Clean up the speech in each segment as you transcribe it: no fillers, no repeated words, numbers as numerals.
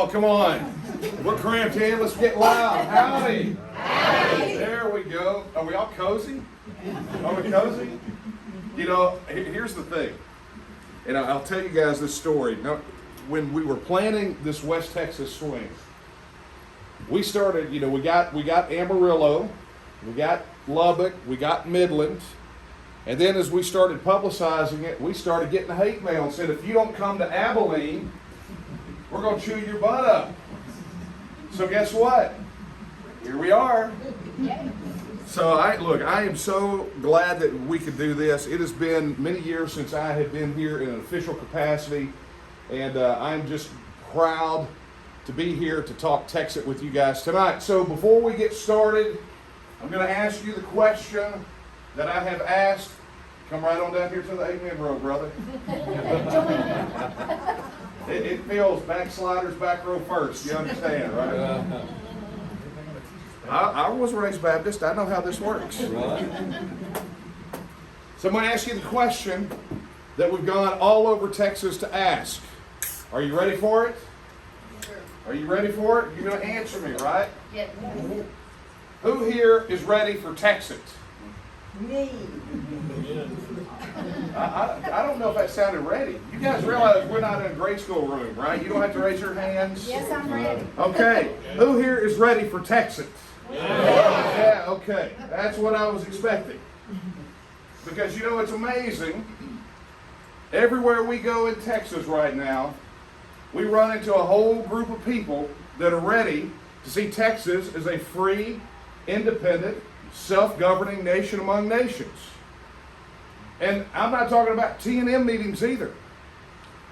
Oh, come on. We're cramped in. Let's get loud. Howdy. Howdy. There we go. Are we all cozy? Are we cozy? You know, here's the thing. And I'll tell you guys this story. Now, when we were planning this West Texas swing, we started, you know, we got Amarillo, we got Lubbock, we got Midland. And then as we started publicizing it, we started getting hate mail and said, if you don't come to Abilene, we're going to chew your butt up. So guess what? Here we are. So I am so glad that we could do this. It has been many years since I have been here in an official capacity, and I'm just proud to be here to talk TEXIT with you guys tonight. So before we get started, I'm going to ask you the question that I have asked. Come right on down here to the amen row, brother. It feels backsliders back row first. You understand, right? I was raised Baptist. I know how this works. Right? So I'm going to ask you the question that we've gone all over Texas to ask. Are you ready for it? Are you ready for it? You're going to answer me, right? Yes. Who here is ready for TEXIT? Me. I don't know if that sounded ready. You guys realize we're not in a grade school room, right? You don't have to raise your hands. Yes, I'm ready. Okay. Who here is ready for TEXIT? Yeah, okay. That's what I was expecting. Because, you know, it's amazing. Everywhere we go in Texas right now, we run into a whole group of people that are ready to see Texas as a free, independent, self-governing nation among nations. And I'm not talking about T&M meetings either.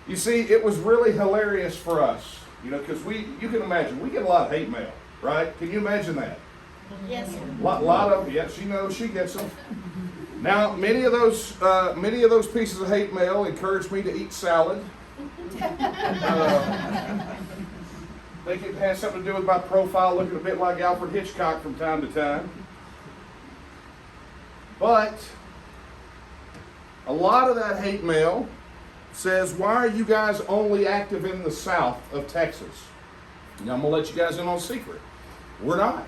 You see, it was really hilarious for us, you know, because you can imagine, we get a lot of hate mail, right? Can you imagine that? Yes, sir. Lot of, yeah, she knows she gets them. Now, many of those pieces of hate mail encouraged me to eat salad. I think it has something to do with my profile looking a bit like Alfred Hitchcock from time to time. But a lot of that hate mail says, why are you guys only active in the south of Texas? Now, I'm going to let you guys in on a secret. We're not.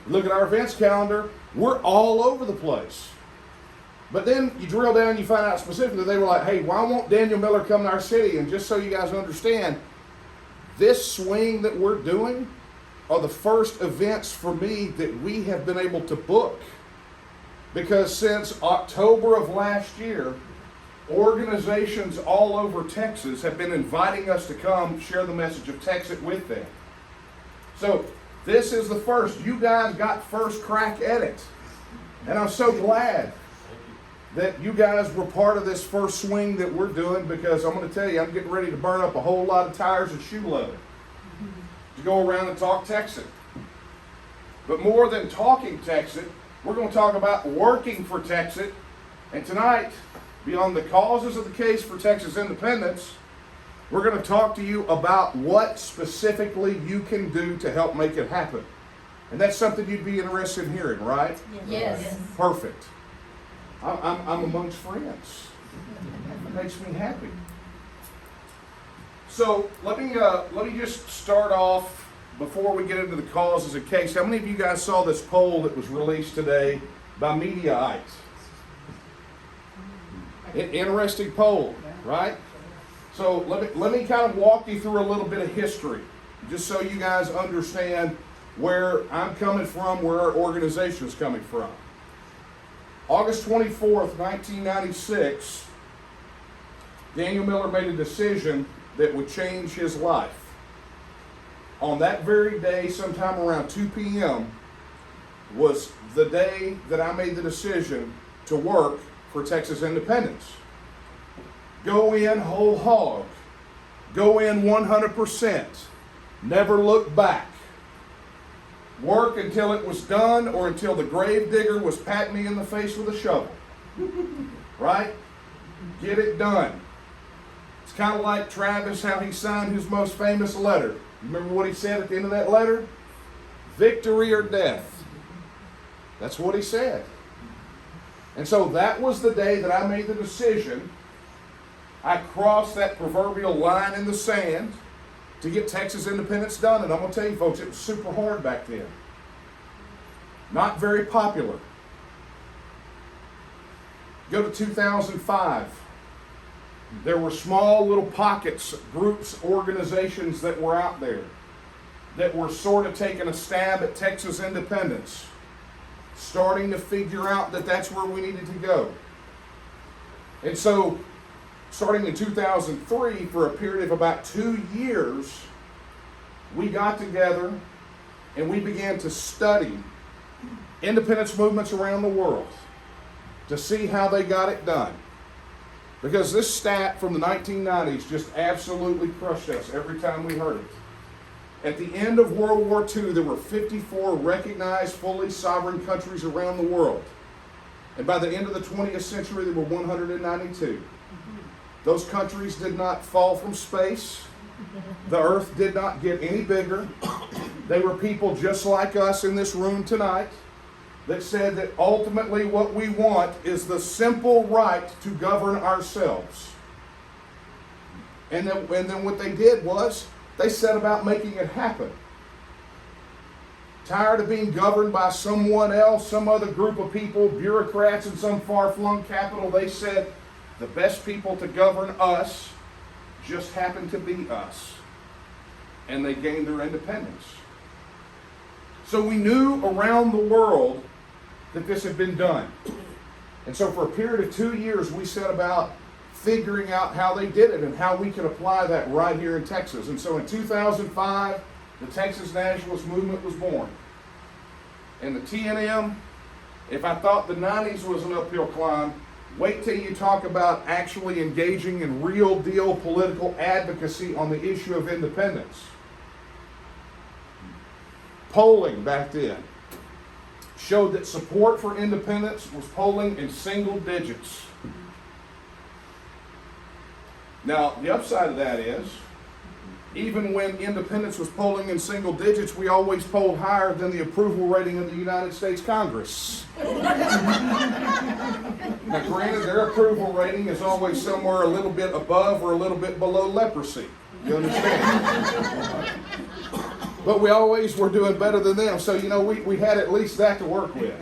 Look at our events calendar. We're all over the place. But then you drill down and you find out specifically, they were like, hey, why won't Daniel Miller come to our city? And just so you guys understand, this swing that we're doing are the first events for me that we have been able to book. Because since October of last year, organizations all over Texas have been inviting us to come share the message of TEXIT with them. So this is the first. You guys got first crack at it. And I'm so glad that you guys were part of this first swing that we're doing, because I'm going to tell you, I'm getting ready to burn up a whole lot of tires and shoe leather to go around and talk TEXIT. But more than talking TEXIT, we're going to talk about working for TEXIT. And tonight, beyond the causes of the case for Texas independence, we're going to talk to you about what specifically you can do to help make it happen. And that's something you'd be interested in hearing, right? Yes. Perfect. I'm amongst friends. It makes me happy. So let me just start off before we get into the causes of case. How many of you guys saw this poll that was released today by Mediaite? Interesting poll, right? So let me kind of walk you through a little bit of history, just so you guys understand where I'm coming from, where our organization is coming from. August 24th, 1996, Daniel Miller made a decision that would change his life. On that very day, sometime around 2 p.m., was the day that I made the decision to work for Texas independence. Go in whole hog. Go in 100%. Never look back. Work until it was done, or until the grave digger was patting me in the face with a shovel. Right? Get it done. It's kind of like Travis, how he signed his most famous letter. You remember what he said at the end of that letter? Victory or death. That's what he said. And so that was the day that I made the decision. I crossed that proverbial line in the sand, to get Texas independence done. And I'm going to tell you folks, it was super hard back then. Not very popular. Go to 2005. There were small little pockets, groups, organizations that were out there that were sort of taking a stab at Texas independence, starting to figure out that that's where we needed to go. And so, starting in 2003, for a period of about 2 years, we got together and we began to study independence movements around the world to see how they got it done. Because this stat from the 1990s just absolutely crushed us every time we heard it. At the end of World War II, there were 54 recognized, fully sovereign countries around the world. And by the end of the 20th century, there were 192. Those countries did not fall from space. The earth did not get any bigger. They were people just like us in this room tonight that said that ultimately what we want is the simple right to govern ourselves. And then what they did was they set about making it happen. Tired of being governed by someone else, some other group of people, bureaucrats in some far-flung capital, they said the best people to govern us just happen to be us. And they gained their independence. So we knew around the world that this had been done. And so for a period of 2 years, we set about figuring out how they did it and how we could apply that right here in Texas. And so in 2005, the Texas Nationalist movement was born. And the TNM, if I thought the 90s was an uphill climb, wait till you talk about actually engaging in real deal political advocacy on the issue of independence. Polling back then showed that support for independence was polling in single digits. Now, the upside of that is, even when independence was polling in single digits, we always polled higher than the approval rating of the United States Congress. Now, granted, their approval rating is always somewhere a little bit above or a little bit below leprosy. You understand? But we always were doing better than them. So, we had at least that to work with.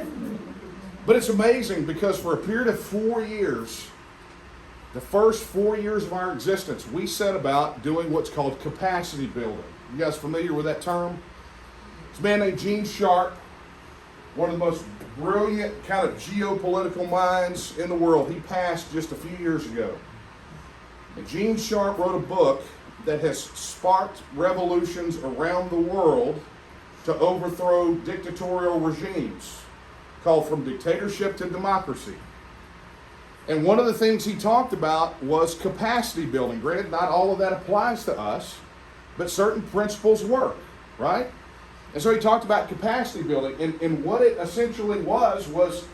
But it's amazing because for a period of 4 years, the first 4 years of our existence, we set about doing what's called capacity building. You guys familiar with that term? It's a man named Gene Sharp, one of the most brilliant kind of geopolitical minds in the world. He passed just a few years ago. And Gene Sharp wrote a book that has sparked revolutions around the world to overthrow dictatorial regimes, called From Dictatorship to Democracy. And one of the things he talked about was capacity building. Granted, not all of that applies to us, but certain principles work, right? And so he talked about capacity building. And what it essentially was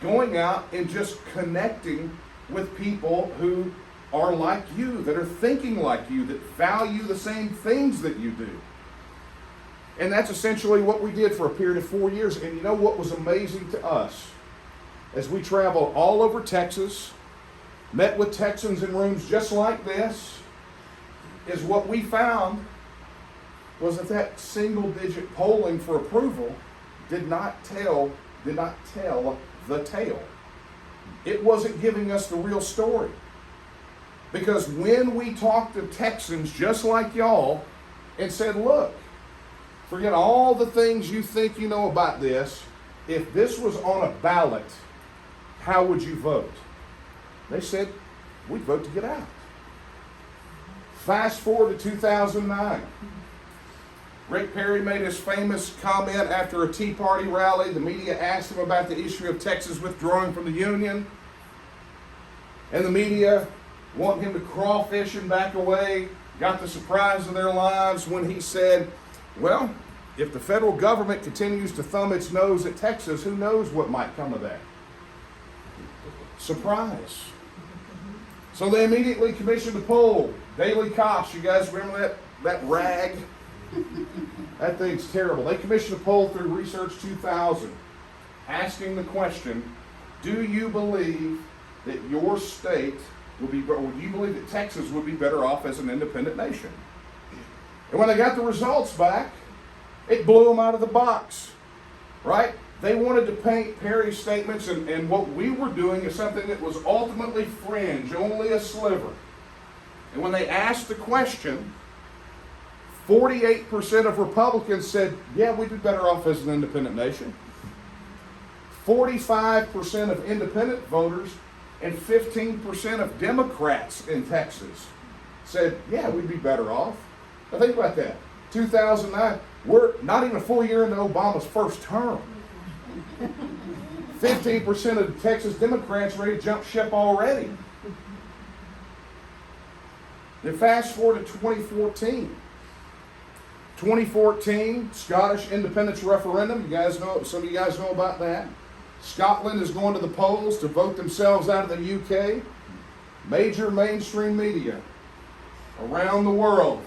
going out and just connecting with people who are like you, that are thinking like you, that value the same things that you do. And that's essentially what we did for a period of 4 years. And you know what was amazing to us? As we traveled all over Texas, met with Texans in rooms just like this, is what we found was that single-digit polling for approval did not tell the tale. It wasn't giving us the real story. Because when we talked to Texans just like y'all and said, look, forget all the things you think you know about this, if this was on a ballot, how would you vote? They said, we'd vote to get out. Fast forward to 2009. Rick Perry made his famous comment after a Tea Party rally. The media asked him about the issue of Texas withdrawing from the Union. And the media wanting him to crawfish and back away, got the surprise of their lives when he said, well, if the federal government continues to thumb its nose at Texas, who knows what might come of that? Surprise. So they immediately commissioned a poll. Daily Cops, you guys remember that rag? That thing's terrible. They commissioned a poll through Research 2000 asking the question, do you believe that your state would be, or do you believe that Texas would be better off as an independent nation? And when they got the results back, it blew them out of the box, right? They wanted to paint Perry's statements, and what we were doing is something that was ultimately fringe, only a sliver. And when they asked the question, 48% of Republicans said, yeah, we'd be better off as an independent nation. 45% of independent voters and 15% of Democrats in Texas said, yeah, we'd be better off. Now think about that. 2009, we're not even a full year into Obama's first term. 15% of the Texas Democrats ready to jump ship already. Then fast forward to 2014. 2014, Scottish independence referendum. You guys know, some of you guys know about that. Scotland is going to the polls to vote themselves out of the UK. Major mainstream media around the world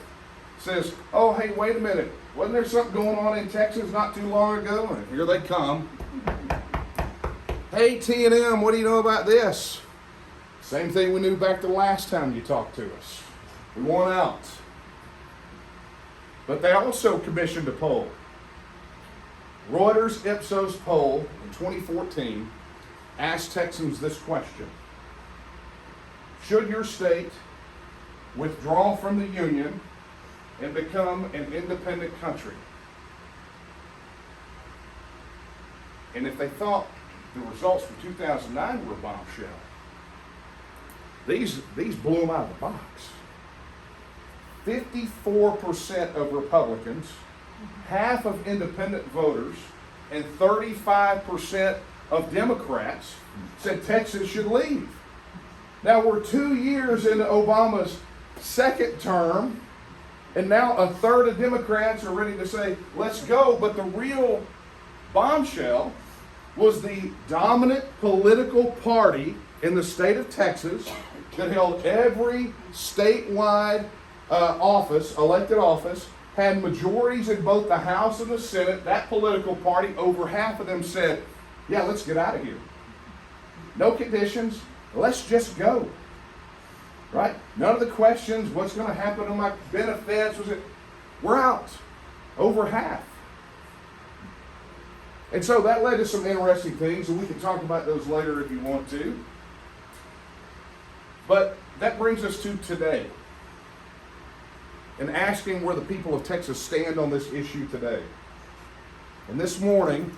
says, oh, hey, wait a minute. Wasn't there something going on in Texas not too long ago? And here they come. Hey, T&M, what do you know about this? Same thing we knew back the last time you talked to us. We want out. But they also commissioned a poll. Reuters Ipsos poll in 2014 asked Texans this question: should your state withdraw from the Union and become an independent country? And if they thought the results from 2009 were a bombshell, these blew them out of the box. 54% of Republicans, half of independent voters, and 35% of Democrats said Texas should leave. Now we're 2 years into Obama's second term, and now a third of Democrats are ready to say, let's go. But the real bombshell was the dominant political party in the state of Texas that held every statewide office, elected office, had majorities in both the House and the Senate. That political party, over half of them said, yeah, let's get out of here. No conditions, let's just go. Right? None of the questions, what's going to happen to my benefits, we're out. Over half. And so that led to some interesting things, and we can talk about those later if you want to. But that brings us to today, and asking where the people of Texas stand on this issue today. And this morning,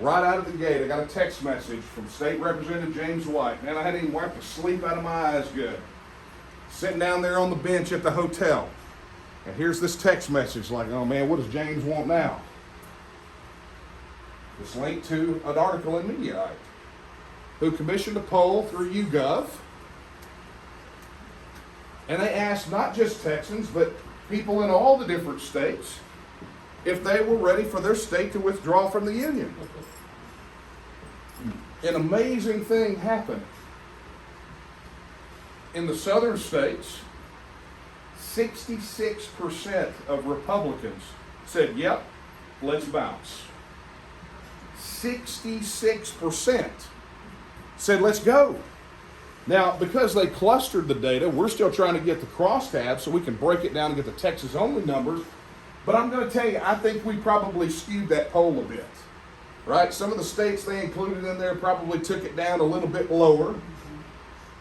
right out of the gate, I got a text message from State Representative James White. Man, I hadn't even wiped the sleep out of my eyes good. Sitting down there on the bench at the hotel. And here's this text message like, oh man, what does James want now? This link to an article in Mediaite, who commissioned a poll through YouGov. And they asked not just Texans, but people in all the different states if they were ready for their state to withdraw from the Union. An amazing thing happened. In the southern states, 66% of Republicans said, yep, let's bounce. 66% said, let's go. Now, because they clustered the data, we're still trying to get the crosstabs so we can break it down and get the Texas-only numbers. But I'm going to tell you, I think we probably skewed that poll a bit, right? Some of the states they included in there probably took it down a little bit lower.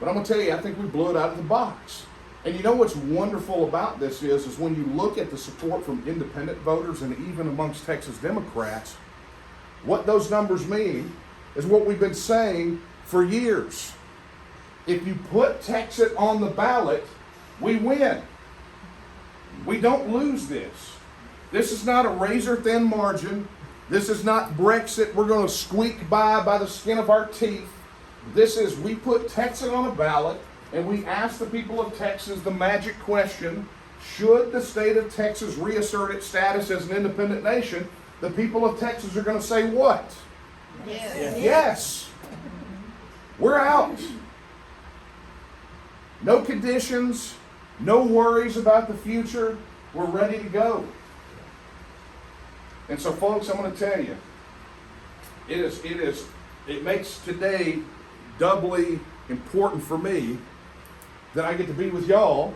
But I'm going to tell you, I think we blew it out of the box. And you know what's wonderful about this is when you look at the support from independent voters and even amongst Texas Democrats, what those numbers mean is what we've been saying for years. If you put TEXIT on the ballot, we win. We don't lose this. This is not a razor-thin margin. This is not Brexit. We're going to squeak by the skin of our teeth. This is, we put TEXIT on a ballot, and we ask the people of Texas the magic question: should the state of Texas reassert its status as an independent nation? The people of Texas are going to say what? Yes. Yes. We're out. No conditions, no worries about the future. We're ready to go. And so, folks, I'm going to tell you, it makes today doubly important for me that I get to be with y'all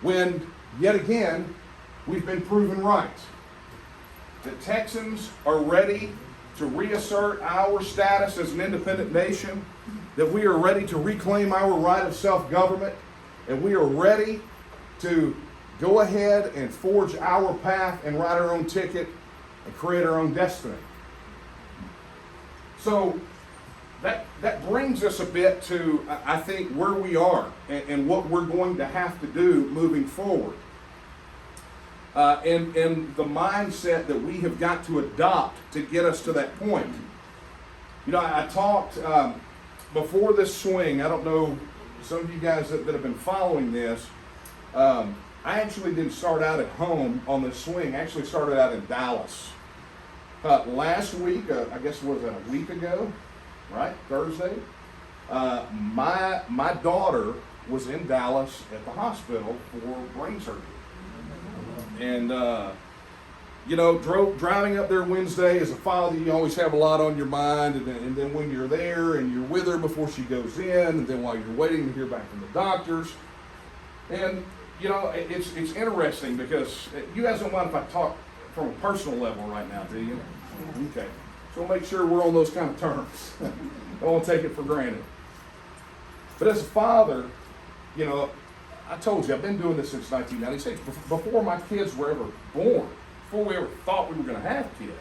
when, yet again, we've been proven right. That Texans are ready to reassert our status as an independent nation, that we are ready to reclaim our right of self-government, and we are ready to go ahead and forge our path and write our own ticket and create our own destiny. So that brings us a bit to, I think, where we are and what we're going to have to do moving forward. And the mindset that we have got to adopt to get us to that point. You know, I talked before this swing, I don't know, some of you guys that have been following this, I actually didn't start out at home on this swing. I actually started out in Dallas. Last week, I guess was it a week ago, right? Thursday. My daughter was in Dallas at the hospital for brain surgery. And, you know, driving up there Wednesday, as a father, you always have a lot on your mind. And then when you're there and you're with her before she goes in, and then while you're waiting to hear back from the doctors. And, you know, it's interesting because you guys don't mind if I talk from a personal level right now, do you? Okay. So we'll make sure we're on those kind of terms. I won't take it for granted. But as a father, you know, I told you, I've been doing this since 1996, before my kids were ever born, before we ever thought we were going to have kids.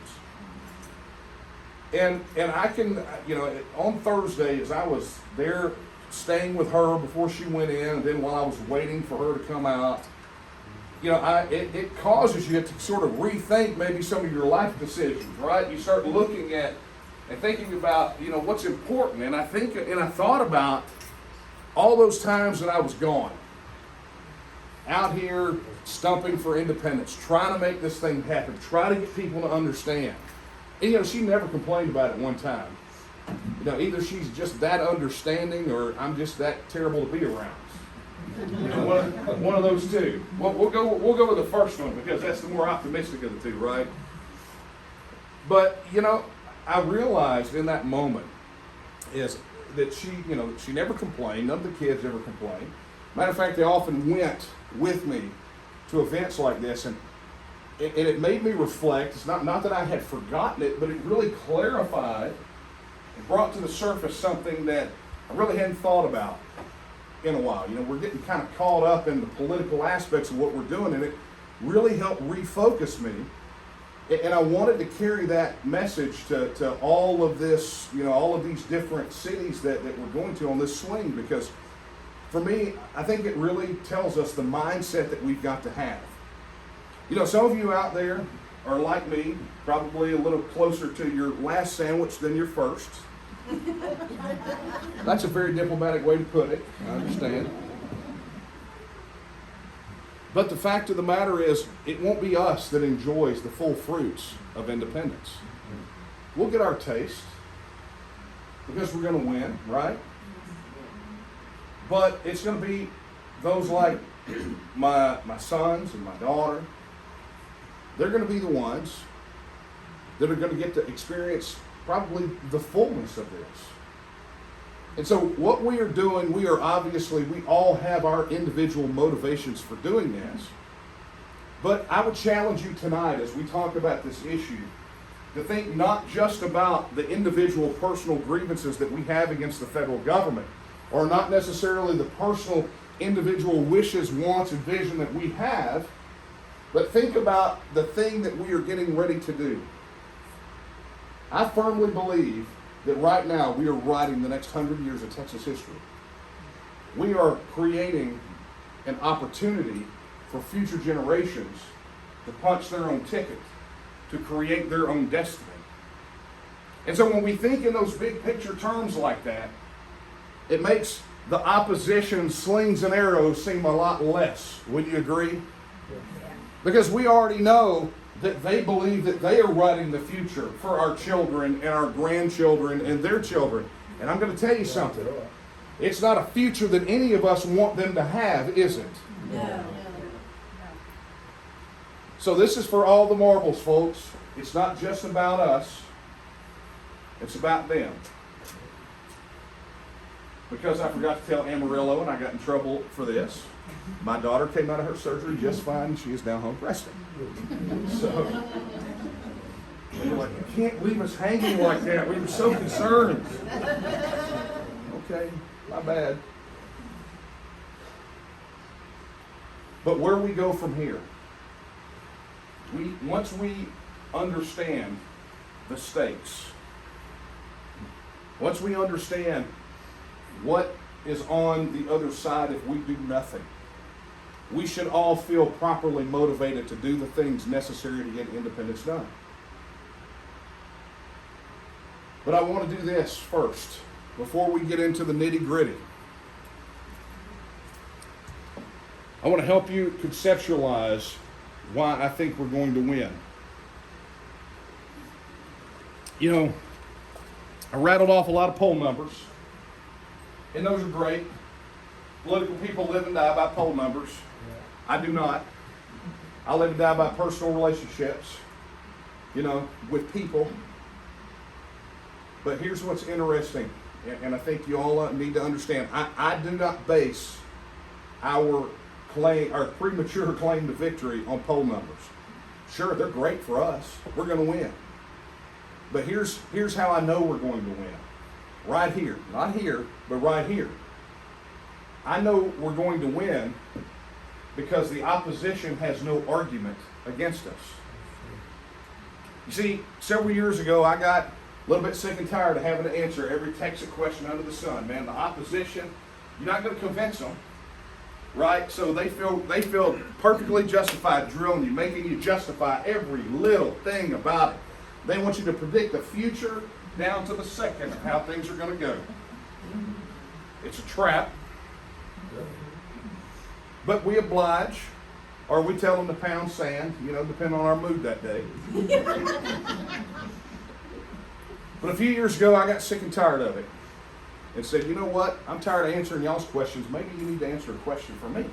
And I can, you know, on Thursday, as I was there staying with her before she went in, and then while I was waiting for her to come out, you know, it causes you to sort of rethink maybe some of your life decisions, right? You start looking at and thinking about, you know, what's important. And I thought about all those times that I was gone, out here stumping for independence, trying to make this thing happen, trying to get people to understand. And, you know, she never complained about it one time. You know, either she's just that understanding or I'm just that terrible to be around. You know, one of those two. Well, we'll go with the first one because that's the more optimistic of the two, right? But, you know, I realized in that moment is that she never complained. None of the kids ever complained. Matter of fact, they often went with me to events like this, and it made me reflect. It's not that I had forgotten it, but it really clarified and brought to the surface something that I really hadn't thought about in a while. You know, we're getting kind of caught up in the political aspects of what we're doing, and it really helped refocus me. And I wanted to carry that message to all of this, you know, all of these different cities that we're going to on this swing, because for me, I think it really tells us the mindset that we've got to have. You know, some of you out there are like me, probably a little closer to your last sandwich than your first. That's a very diplomatic way to put it, I understand. But the fact of the matter is, it won't be us that enjoys the full fruits of independence. We'll get our taste because we're going to win, right? But it's going to be those like my sons and my daughter. They're going to be the ones that are going to get to experience probably the fullness of this. And so what we are doing, we all have our individual motivations for doing this. But I would challenge you tonight as we talk about this issue to think not just about the individual personal grievances that we have against the federal government, or not necessarily the personal individual wishes, wants, and vision that we have, but think about the thing that we are getting ready to do. I firmly believe that right now we are writing the next 100 years of Texas history. We are creating an opportunity for future generations to punch their own ticket, to create their own destiny. And so when we think in those big picture terms like that, it makes the opposition slings and arrows seem a lot less. Would you agree? Because we already know that they believe that they are writing the future for our children and our grandchildren and their children. And I'm going to tell you something. It's not a future that any of us want them to have, is it? No. So this is for all the marbles, folks. It's not just about us. It's about them. because I forgot to tell Amarillo and I got in trouble for this. My daughter came out of her surgery just fine. She is now home resting. So, they were like, you can't leave us hanging like that. We were so concerned. Okay, my bad. But where we go from here, once we understand the stakes, once we understand what is on the other side if we do nothing, we should all feel properly motivated to do the things necessary to get independence done. But I want to do this first, before we get into the nitty-gritty. I want to help you conceptualize why I think we're going to win. You know, I rattled off a lot of poll numbers, and those are great. Political people live and die by poll numbers. I do not. I live and die by personal relationships, you know, with people. But here's what's interesting, and I think you all need to understand. I do not base our premature claim to victory on poll numbers. Sure, they're great for us. We're going to win. But here's how I know we're going to win. Right here. Not here, but right here. I know we're going to win because the opposition has no argument against us. You see, several years ago, I got a little bit sick and tired of having to answer every TEXIT question under the sun. Man, the opposition, you're not going to convince them. Right? So they feel perfectly justified drilling you, making you justify every little thing about it. They want you to predict the future down to the second of how things are going to go. It's a trap. But we oblige, or we tell them to pound sand, you know, depending on our mood that day. But a few years ago, I got sick and tired of it. And said, you know what, I'm tired of answering y'all's questions. Maybe you need to answer a question for me.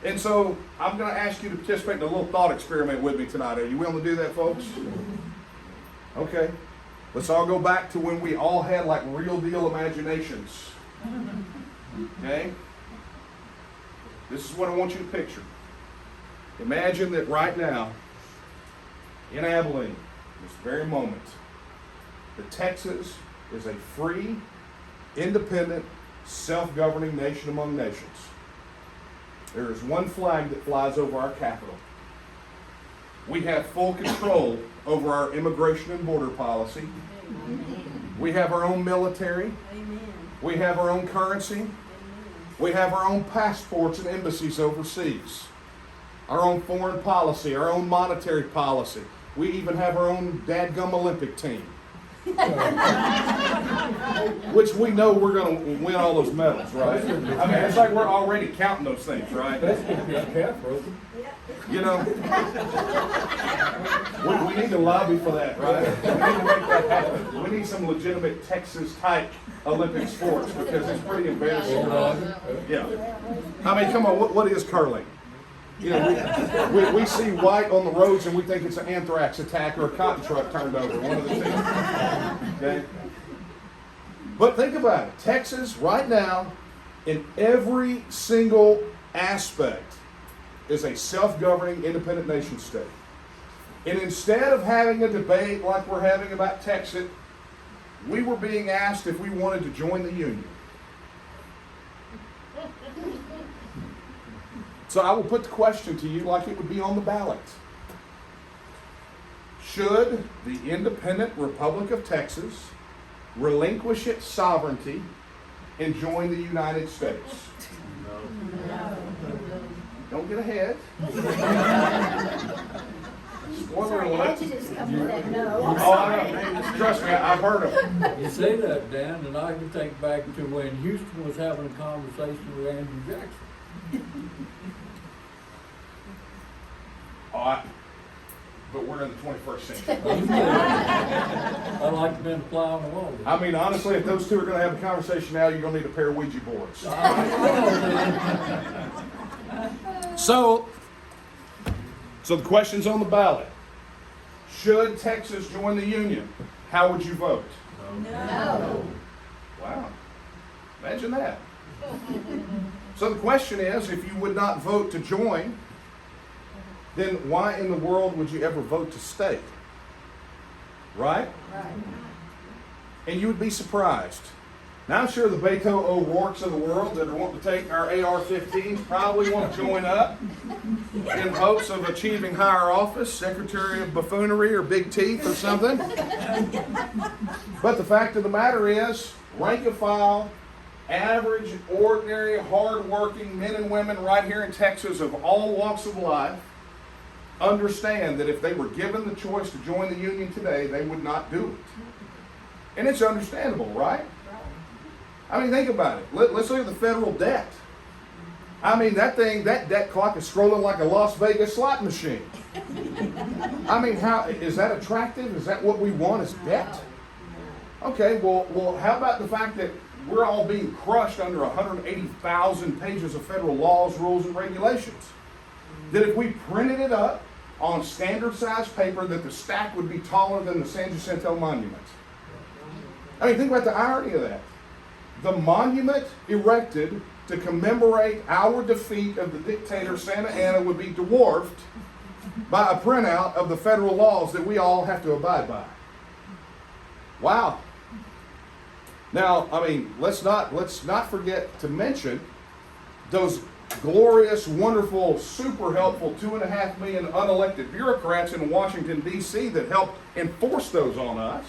And so I'm going to ask you to participate in a little thought experiment with me tonight. Are you willing to do that, folks? Okay. Let's all go back to when we all had like real deal imaginations. Okay? This is what I want you to picture. Imagine that right now, in Abilene, this very moment, that Texas is a free, independent, self-governing nation among nations. There is one flag that flies over our capital. We have full control over our immigration and border policy. We have our own military. We have our own currency. We have our own passports and embassies overseas. Our own foreign policy, our own monetary policy. We even have our own dadgum Olympic team. Which we know we're going to win all those medals, right? I mean, it's like we're already counting those things, right? You know, we need to lobby for that, right? We need to make that happen. We need some legitimate Texas-type Olympic sports because it's pretty embarrassing. Yeah. I mean, come on, what is curling? You know, we see white on the roads and we think it's an anthrax attack or a cotton truck turned over, one of the two. Okay? But think about it. Texas, right now, in every single aspect, is a self-governing, independent nation state. And instead of having a debate like we're having about TEXIT, we were being asked if we wanted to join the Union. So I will put the question to you like it would be on the ballot. Should the independent Republic of Texas relinquish its sovereignty and join the United States? No. Don't get ahead. Spoiler alert. How'd you just come with that no? Oh, I know. Trust me, I've heard of them. You say that, Dan, and I can think back to when Houston was having a conversation with Andrew Jackson. But we're in the 21st century. I like to bend the plow on the wall. I mean, honestly, if those two are going to have a conversation now, you're going to need a pair of Ouija boards. So the question's on the ballot. Should Texas join the Union? How would you vote? No. Imagine that. So the question is, if you would not vote to join, then why in the world would you ever vote to stay? Right? Right. And you would be surprised. Now I'm sure the Beto O'Rourke's of the world that are wanting to take our AR-15s probably won't join up in hopes of achieving higher office, Secretary of Buffoonery or Big Teeth or something. But the fact of the matter is, rank and file, average, ordinary, hard-working men and women right here in Texas of all walks of life understand that if they were given the choice to join the union today, they would not do it. And it's understandable, right? I mean, think about it. Let's look at the federal debt. I mean, that debt clock is scrolling like a Las Vegas slot machine. I mean, how is that attractive? Is that what we want, is debt? Okay, well, how about the fact that we're all being crushed under 180,000 pages of federal laws, rules, and regulations? That if we printed it up on standard size paper, that the stack would be taller than the San Jacinto Monument. I mean, think about the irony of that. The monument erected to commemorate our defeat of the dictator Santa Anna would be dwarfed by a printout of the federal laws that we all have to abide by. Wow. Now, I mean, let's not forget to mention those glorious, wonderful, super helpful 2.5 million unelected bureaucrats in Washington, D.C. that helped enforce those on us.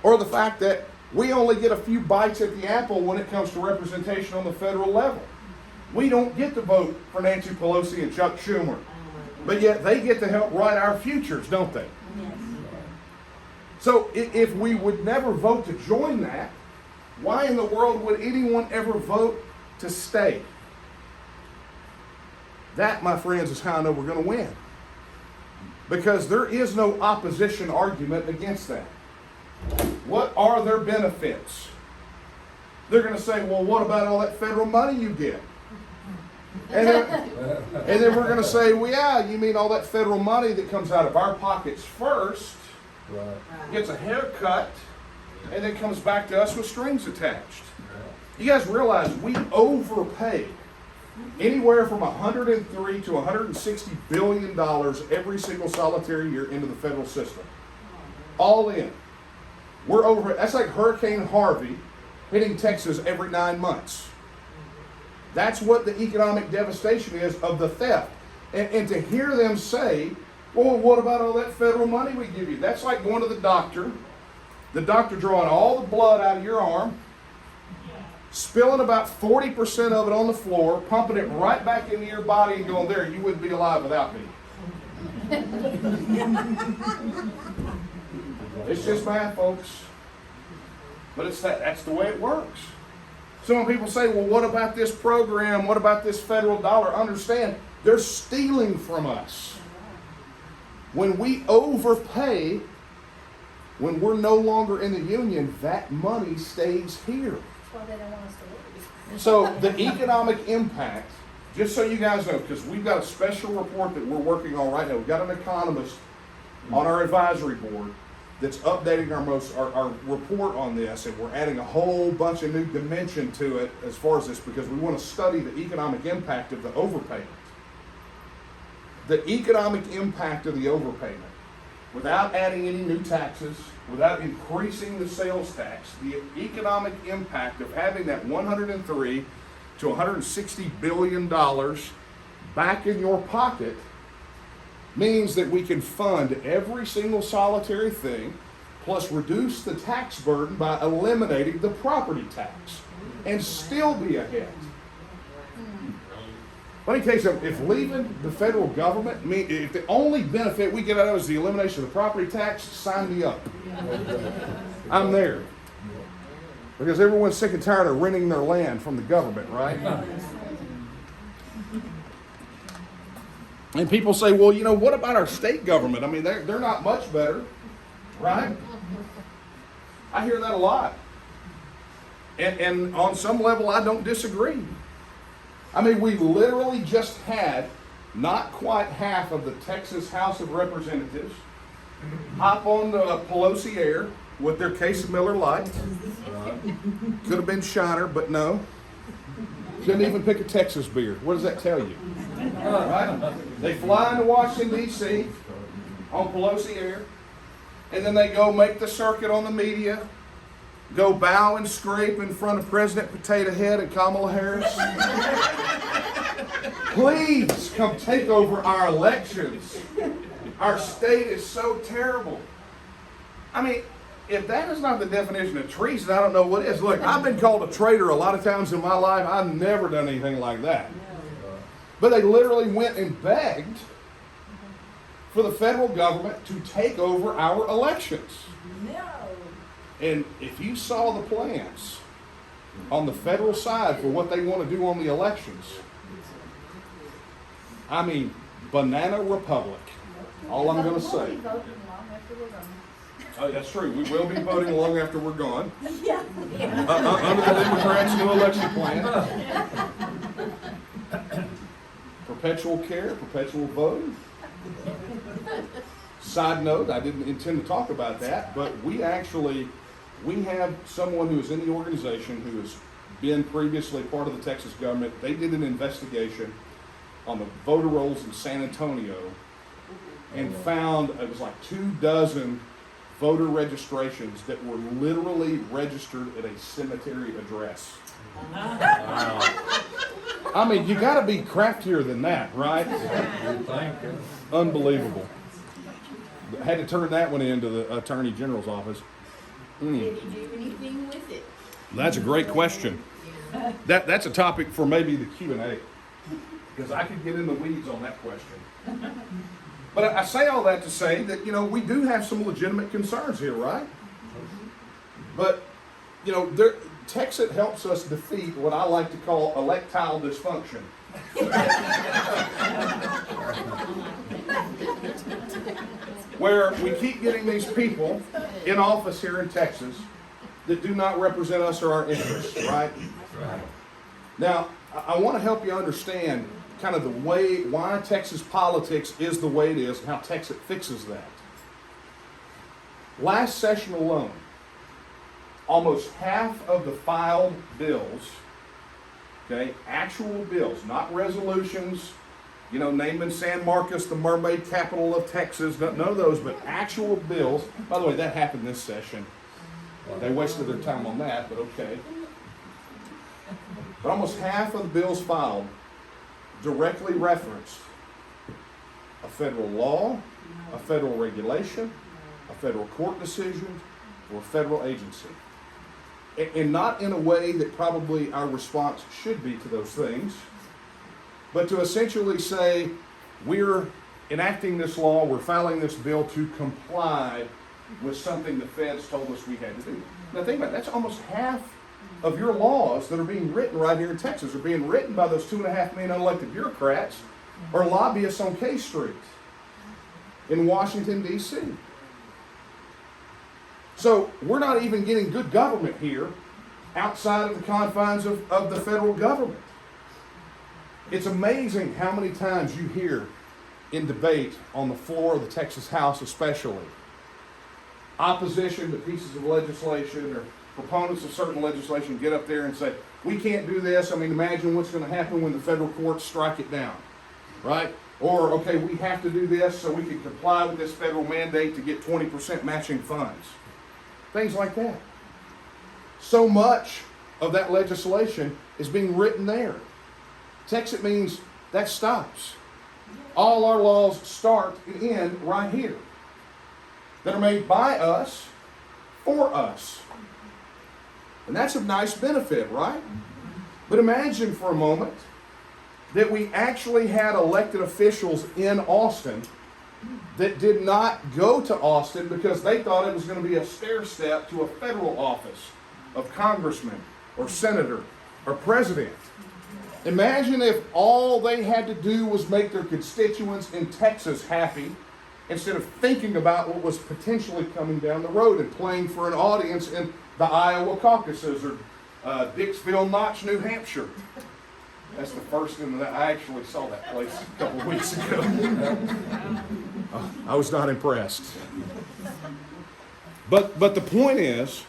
Or the fact that we only get a few bites at the apple when it comes to representation on the federal level. We don't get to vote for Nancy Pelosi and Chuck Schumer, but yet they get to help write our futures, don't they? Yes. So if we would never vote to join that, why in the world would anyone ever vote to stay? That, my friends, is how I know we're going to win. Because there is no opposition argument against that. What are their benefits? They're going to say, well, what about all that federal money you get? And then we're going to say, well, yeah, you mean all that federal money that comes out of our pockets first, gets a haircut, and then comes back to us with strings attached. You guys realize we overpay anywhere from $103 to $160 billion every single solitary year into the federal system. All in. We're over. That's like Hurricane Harvey hitting Texas every 9 months. That's what the economic devastation is of the theft. And to hear them say, well, what about all that federal money we give you? That's like going to the doctor drawing all the blood out of your arm, spilling about 40% of it on the floor, pumping it right back into your body and going, there, you wouldn't be alive without me. It's just math, folks. But that's the way it works. So when people say, well, what about this program? What about this federal dollar? Understand, they're stealing from us. When we overpay, when we're no longer in the union, that money stays here. That's why they don't want us to leave. So the economic impact, just so you guys know, because we've got a special report that we're working on right now. We've got an economist on our advisory board that's updating our report on this, and we're adding a whole bunch of new dimension to it as far as this, because we want to study the economic impact of the overpayment. The economic impact of the overpayment, without adding any new taxes, without increasing the sales tax, the economic impact of having that $103 to $160 billion back in your pocket means that we can fund every single solitary thing, plus reduce the tax burden by eliminating the property tax, and still be ahead. Let me tell you something, if leaving the federal government, if the only benefit we get out of it is the elimination of the property tax, sign me up. I'm there. Because everyone's sick and tired of renting their land from the government, right? And people say, well, you know, what about our state government? I mean, they're not much better, right? I hear that a lot. And on some level, I don't disagree. I mean, we literally just had not quite half of the Texas House of Representatives hop on the Pelosi air with their case of Miller Lite Could have been Shiner, but no. Couldn't even pick a Texas beer. What does that tell you? Right? They fly into Washington, D.C. on Pelosi Air, and then they go make the circuit on the media, go bow and scrape in front of President Potato Head and Kamala Harris. Please come take over our elections. Our state is so terrible. I mean, if that is not the definition of treason, I don't know what is. Look, I've been called a traitor a lot of times in my life. I've never done anything like that. But they literally went and begged for the federal government to take over our elections. No. And if you saw the plans on the federal side for what they want to do on the elections, I mean, banana republic. All I'm going to say. We'll be voting long after we're gone. Oh, that's true. We will be voting long after we're gone. Yeah. Under the Democrats' new election plan. Perpetual care, perpetual voting. Side note, I didn't intend to talk about that, but we have someone who is in the organization who has been previously part of the Texas government. They did an investigation on the voter rolls in San Antonio and found it was like 24 voter registrations that were literally registered at a cemetery address. Wow. I mean, you got to be craftier than that, right? Unbelievable. Had to turn that one into the Attorney General's office. Did he do anything with it? That's a great question. That's a topic for maybe the Q&A, because I could get in the weeds on that question. But I say all that to say that, we do have some legitimate concerns here, right? But, TEXIT helps us defeat what I like to call electile dysfunction. Where we keep getting these people in office here in Texas that do not represent us or our interests, right? Now, I want to help you understand kind of why Texas politics is the way it is and how TEXIT fixes that. Last session alone, almost half of the filed bills, okay, actual bills, not resolutions, naming San Marcos the mermaid capital of Texas, none of those, but actual bills. By the way, that happened this session. They wasted their time on that, but okay. But almost half of the bills filed directly referenced a federal law, a federal regulation, a federal court decision, or a federal agency. And not in a way that probably our response should be to those things, but to essentially say, we're enacting this law, we're filing this bill to comply with something the feds told us we had to do. Now think about it, that's almost half of your laws that are being written right here in Texas are being written by those 2.5 million unelected bureaucrats or lobbyists on K Street in Washington, D.C. So we're not even getting good government here outside of the confines of the federal government. It's amazing how many times you hear in debate on the floor of the Texas House especially, opposition to pieces of legislation or proponents of certain legislation get up there and say, we can't do this. I mean, imagine what's going to happen when the federal courts strike it down, right? Or, okay, we have to do this so we can comply with this federal mandate to get 20% matching funds. Things like that. So much of that legislation is being written there. TEXIT means that stops. All our laws start and end right here. That are made by us, for us. And that's a nice benefit, right? But imagine for a moment that we actually had elected officials in Austin that did not go to Austin because they thought it was going to be a stair step to a federal office of congressman or senator or president. Imagine if all they had to do was make their constituents in Texas happy instead of thinking about what was potentially coming down the road and playing for an audience in the Iowa caucuses or Dixville Notch, New Hampshire. That's the first one that I actually saw that place a couple of weeks ago. I was not impressed. But the point is,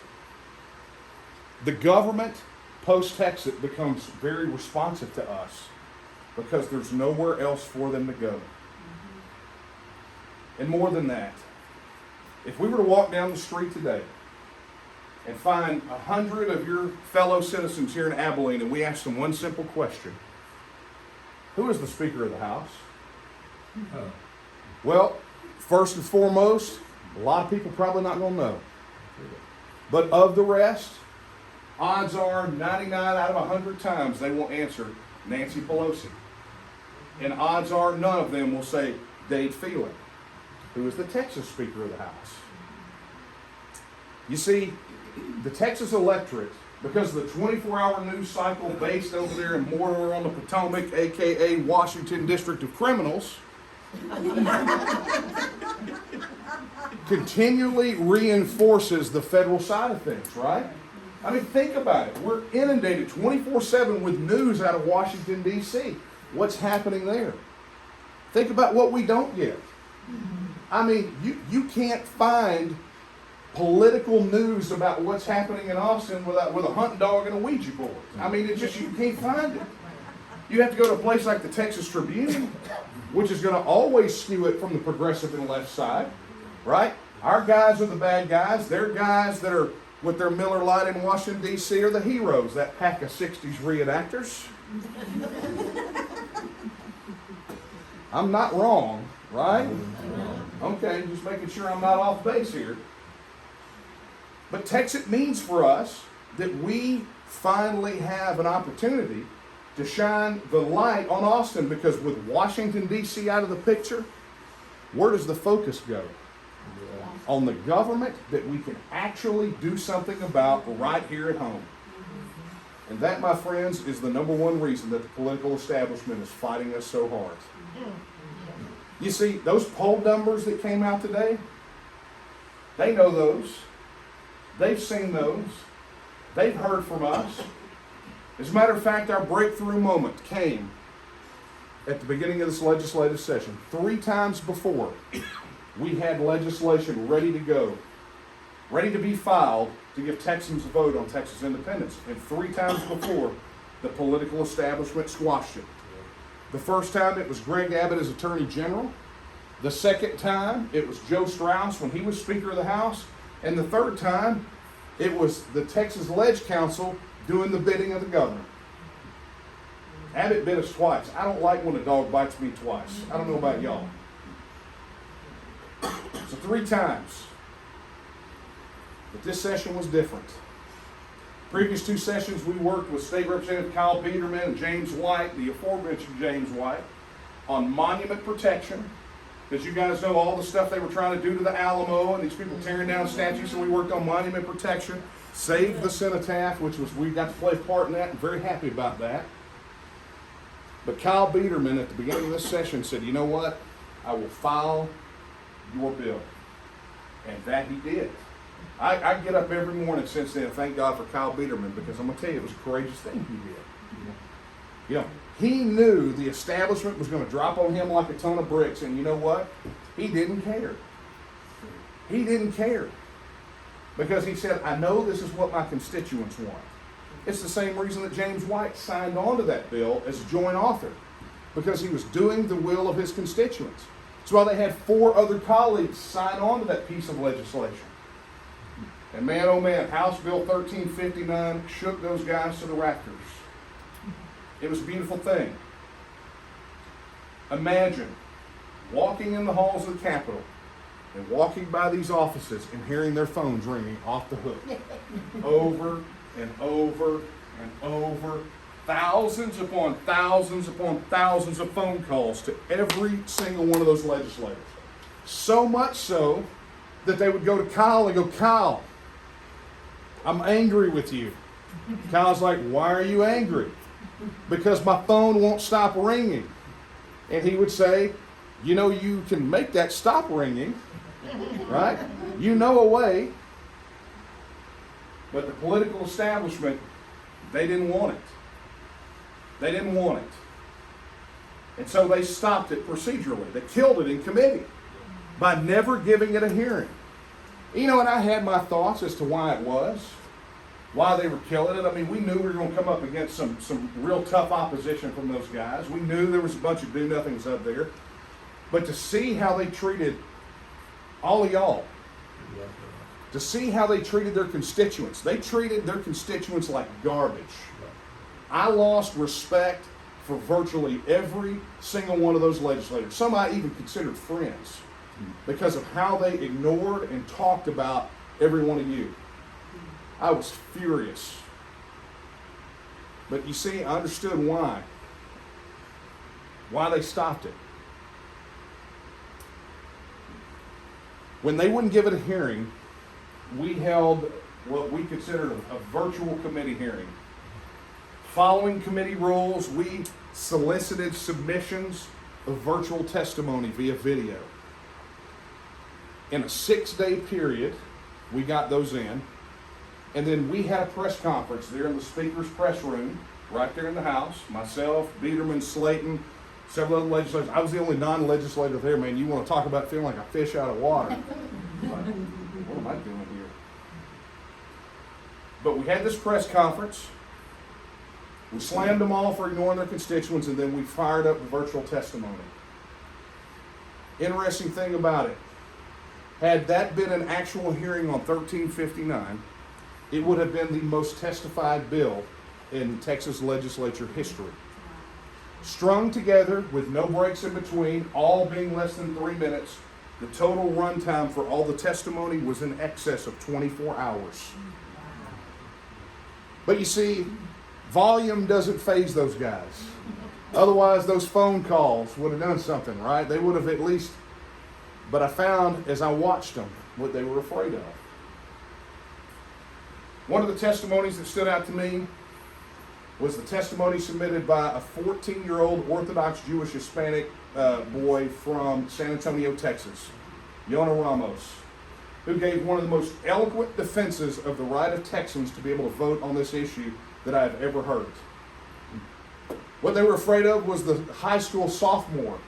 The government, post-TEXIT, becomes very responsive to us because there's nowhere else for them to go. And more than that, if we were to walk down the street today and find 100 of your fellow citizens here in Abilene and we asked them one simple question, who is the Speaker of the House? Well, first and foremost, a lot of people probably not going to know. But of the rest, odds are 99 out of 100 times they will answer Nancy Pelosi. And odds are none of them will say Dave Phelan, who is the Texas Speaker of the House. You see, the Texas electorate, because of the 24-hour news cycle based over there in Mortar on the Potomac, a.k.a. Washington District of Criminals, continually reinforces the federal side of things, right? I mean, think about it. We're inundated 24/7 with news out of Washington, D.C. What's happening there? Think about what we don't get. I mean, you can't find political news about what's happening in Austin with a hunting dog and a Ouija board. I mean, it's just, you can't find it. You have to go to a place like the Texas Tribune, which is going to always skew it from the progressive and left side, right? Our guys are the bad guys. Their guys that are with their Miller Lite in Washington, D.C. are the heroes, that pack of 60s reenactors. I'm not wrong, right? Okay, just making sure I'm not off base here. But TEXIT means for us that we finally have an opportunity to shine the light on Austin, because with Washington, D.C. out of the picture, where does the focus go? On the government that we can actually do something about right here at home. And that, my friends, is the number one reason that the political establishment is fighting us so hard. You see, those poll numbers that came out today, they know those. They've seen those. They've heard from us. As a matter of fact, our breakthrough moment came at the beginning of this legislative session. 3 times before, we had legislation ready to go, ready to be filed to give Texans a vote on Texas independence. And 3 times before, the political establishment squashed it. The first time it was Greg Abbott as Attorney General. The second time it was Joe Strauss when he was Speaker of the House. And the third time it was the Texas Ledge Council doing the bidding of the governor. Abbott bit us twice. I don't like when a dog bites me twice. I don't know about y'all. So 3 times. But this session was different. Previous 2 sessions we worked with State Representative Kyle Biederman and James White, the aforementioned James White, on monument protection. Because you guys know all the stuff they were trying to do to the Alamo and these people tearing down statues, so we worked on monument protection, saved the cenotaph, which was, we got to play a part in that, and very happy about that. But Kyle Biederman at the beginning of this session said, you know what, I will file your bill. And that he did. I get up every morning since then and thank God for Kyle Biederman, because I'm going to tell you, it was a courageous thing he did. You know, he knew the establishment was going to drop on him like a ton of bricks, and you know what? He didn't care. He didn't care. Because he said, I know this is what my constituents want. It's the same reason that James White signed on to that bill as a joint author, because he was doing the will of his constituents. That's why they had 4 other colleagues sign on to that piece of legislation. And man, oh man, House Bill 1359 shook those guys to the rafters. It was a beautiful thing. Imagine walking in the halls of the Capitol and walking by these offices and hearing their phones ringing off the hook. Over and over and over. Thousands upon thousands upon thousands of phone calls to every single one of those legislators. So much so that they would go to Kyle and go, Kyle, I'm angry with you. Kyle's like, why are you angry? Because my phone won't stop ringing. And he would say, you know, you can make that stop ringing, right? You know a way. But the political establishment, they didn't want it. They didn't want it. And so they stopped it procedurally. They killed it in committee by never giving it a hearing. You know, and I had my thoughts as to why it was. why they were killing it. I mean, we knew we were going to come up against some real tough opposition from those guys. We knew there was a bunch of do-nothings up there. But to see how they treated all of y'all, to see how they treated their constituents, they treated their constituents like garbage. I lost respect for virtually every single one of those legislators. Some I even considered friends because of how they ignored and talked about every one of you. I was furious. But you see, I understood why they stopped it. When they wouldn't give it a hearing, we held what we considered a virtual committee hearing. Following committee rules, we solicited submissions of virtual testimony via video. In a 6-day period, we got those in. And then we had a press conference there in the speaker's press room, right there in the House. Myself, Biederman, Slayton, several other legislators. I was the only non-legislator there, man. You want to talk about feeling like a fish out of water. Like, what am I doing here? But we had this press conference. We slammed them all for ignoring their constituents, and then we fired up the virtual testimony. Interesting thing about it, had that been an actual hearing on 1359, it would have been the most testified bill in Texas legislature history. Strung together with no breaks in between, all being less than 3 minutes, the total runtime for all the testimony was in excess of 24 hours. But you see, volume doesn't faze those guys. Otherwise, those phone calls would have done something, right? They would have at least, but I found as I watched them what they were afraid of. One of the testimonies that stood out to me was the testimony submitted by a 14-year-old Orthodox Jewish Hispanic boy from San Antonio, Texas, Yona Ramos, who gave one of the most eloquent defenses of the right of Texans to be able to vote on this issue that I have ever heard. What they were afraid of was the high school sophomore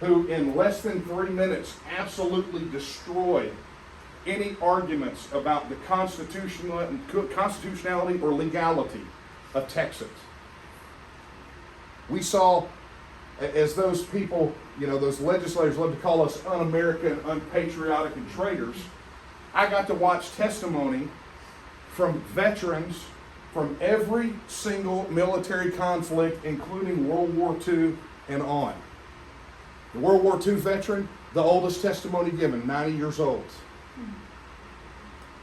who in less than 3 minutes absolutely destroyed any arguments about the constitutionality or legality of Texas. We saw, as those people, those legislators love to call us un-American, unpatriotic, and traitors, I got to watch testimony from veterans from every single military conflict, including World War II and on. The World War II veteran, the oldest testimony given, 90 years old.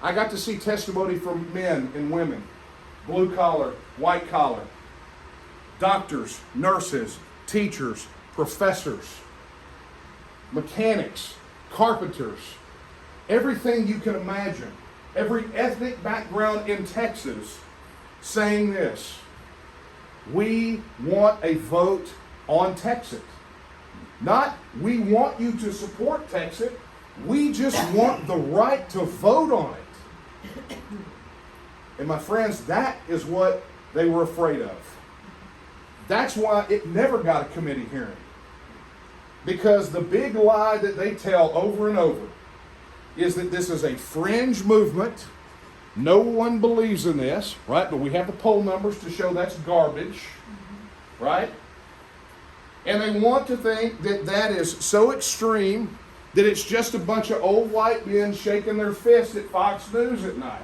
I got to see testimony from men and women, blue collar, white collar, doctors, nurses, teachers, professors, mechanics, carpenters, everything you can imagine, every ethnic background in Texas saying this: we want a vote on TEXIT. Not, we want you to support TEXIT, we just want the right to vote on it. And my friends, that is what they were afraid of. That's why it never got a committee hearing. Because the big lie that they tell over and over is that this is a fringe movement. No one believes in this, right? But we have the poll numbers to show that's garbage, right? And they want to think that that is so extreme that it's just a bunch of old white men shaking their fists at Fox News at night.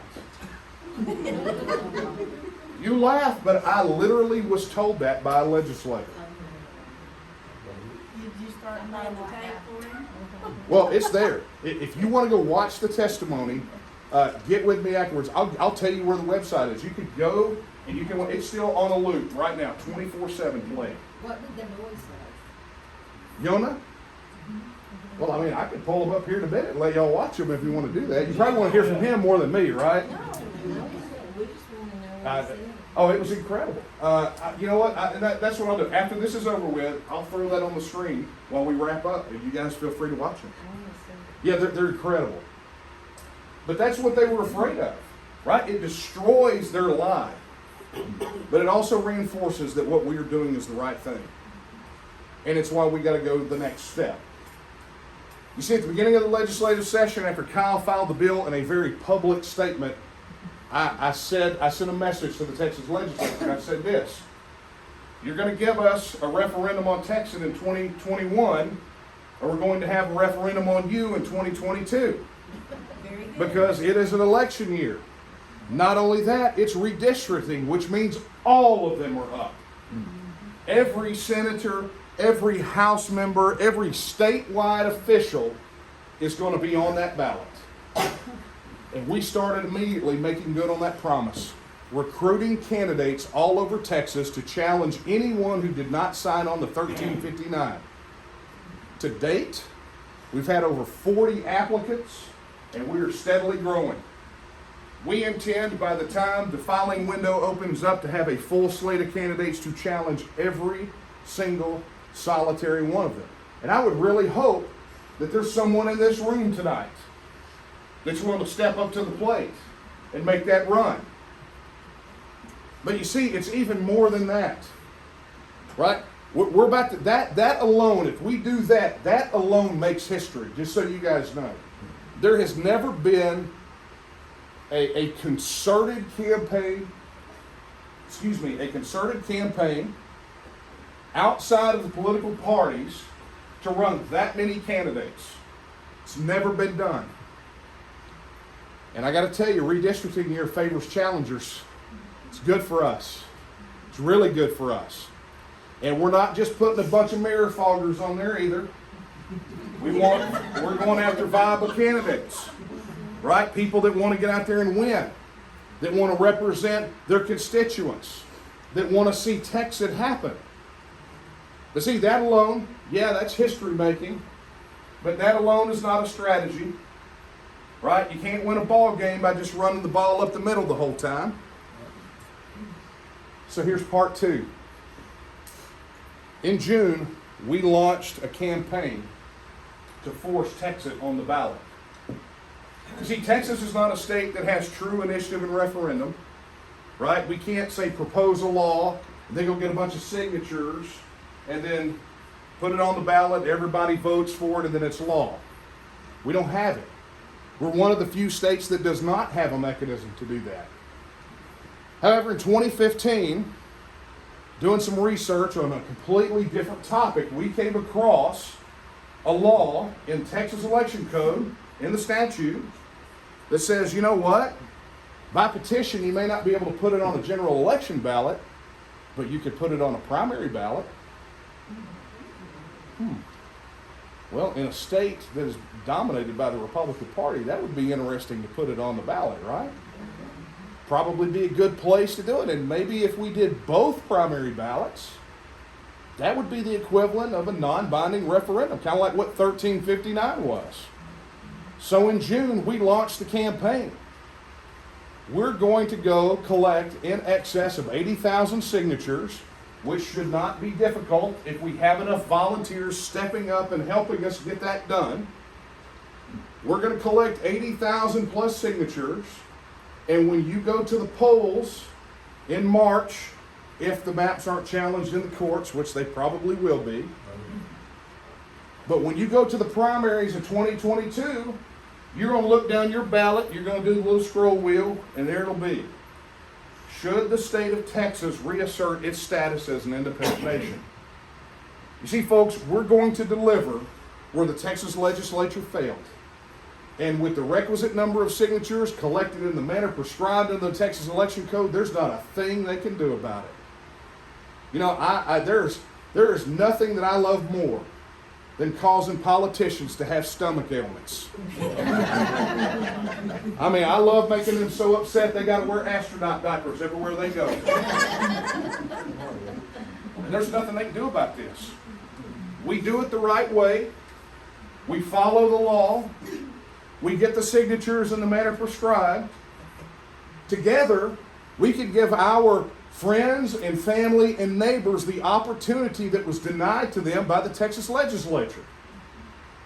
You laugh, but I literally was told that by a legislator. Did you start playing the tape for him? Well, it's there. If you want to go watch the testimony, get with me afterwards. I'll tell you where the website is. You could go and you can. It's still on a loop right now, 24/7 playing. What did the boy say? Yona? Well, I mean, I could pull him up here in a minute and let y'all watch him if you want to do that. You probably want to hear from him more than me, right? No, we just want to know what he said. Oh, it was incredible. You know what? That's what I'll do. After this is over with, I'll throw that on the screen while we wrap up. And you guys feel free to watch them. Yeah, they're incredible. But that's what they were afraid of, right? It destroys their lie. But it also reinforces that what we are doing is the right thing. And it's why we got to go to the next step. You see, at the beginning of the legislative session, after Kyle filed the bill in a very public statement, I sent a message to the Texas legislature. I said this: you're going to give us a referendum on TEXIT in 2021, or we're going to have a referendum on you in 2022. Very good. Because it is an election year. Not only that, it's redistricting, which means all of them are up. Every senator, every House member, every statewide official is going to be on that ballot. And we started immediately making good on that promise, recruiting candidates all over Texas to challenge anyone who did not sign on the 1359. To date, we've had over 40 applicants, and we are steadily growing. We intend, by the time the filing window opens up, to have a full slate of candidates to challenge every single solitary one of them. And I would really hope that there's someone in this room tonight that's willing to step up to the plate and make that run. But you see, it's even more than that, right? We're about to, that alone, if we do that, that alone makes history, just so you guys know. There has never been a concerted campaign, outside of the political parties to run that many candidates. It's never been done. And I got to tell you, redistricting here favors challengers. It's good for us. It's really good for us. And we're not just putting a bunch of mirror foggers on there either. We're going after viable candidates, right? People that want to get out there and win, that want to represent their constituents, that want to see TEXIT happen. But see, that alone, yeah, that's history making, but that alone is not a strategy, right? You can't win a ball game by just running the ball up the middle the whole time. So here's part two. In June, we launched a campaign to force TEXIT on the ballot. You see, Texas is not a state that has true initiative and referendum, right? We can't say propose a law, and then go get a bunch of signatures, and then put it on the ballot, everybody votes for it, and then it's law. We don't have it. We're one of the few states that does not have a mechanism to do that. However, in 2015, doing some research on a completely different topic, we came across a law in Texas Election Code, in the statute, that says, you know what? By petition, you may not be able to put it on a general election ballot, but you could put it on a primary ballot. Well, in a state that is dominated by the Republican Party, that would be interesting to put it on the ballot, right? Probably be a good place to do it. And maybe if we did both primary ballots, that would be the equivalent of a non-binding referendum, kind of like what 1359 was. So in June, we launched the campaign. We're going to go collect in excess of 80,000 signatures, which should not be difficult if we have enough volunteers stepping up and helping us get that done. We're going to collect 80,000 plus signatures, and when you go to the polls in March, if the maps aren't challenged in the courts, which they probably will be, but when you go to the primaries of 2022, you're going to look down your ballot, you're going to do the little scroll wheel, and there it'll be. Should the state of Texas reassert its status as an independent nation? You see, folks, we're going to deliver where the Texas legislature failed. And with the requisite number of signatures collected in the manner prescribed in the Texas Election Code, there's not a thing they can do about it. You know, there is nothing that I love more than causing politicians to have stomach ailments. I mean, I love making them so upset they got to wear astronaut diapers everywhere they go. And there's nothing they can do about this. We do it the right way. We follow the law. We get the signatures in the manner prescribed. Together, we can give our friends and family and neighbors the opportunity that was denied to them by the Texas legislature.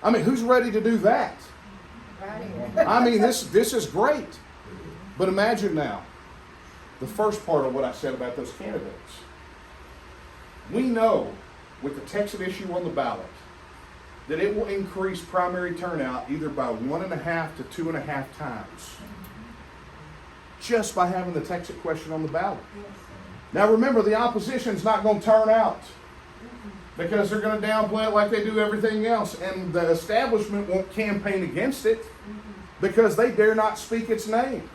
I mean, who's ready to do that? I mean, this is great. But imagine now, the first part of what I said about those candidates. We know with the TEXIT issue on the ballot that it will increase primary turnout either by 1.5 to 2.5 times. just by having the TEXIT question on the ballot. Now remember, the opposition's not going to turn out because they're going to downplay it like they do everything else, and the establishment won't campaign against it because they dare not speak its name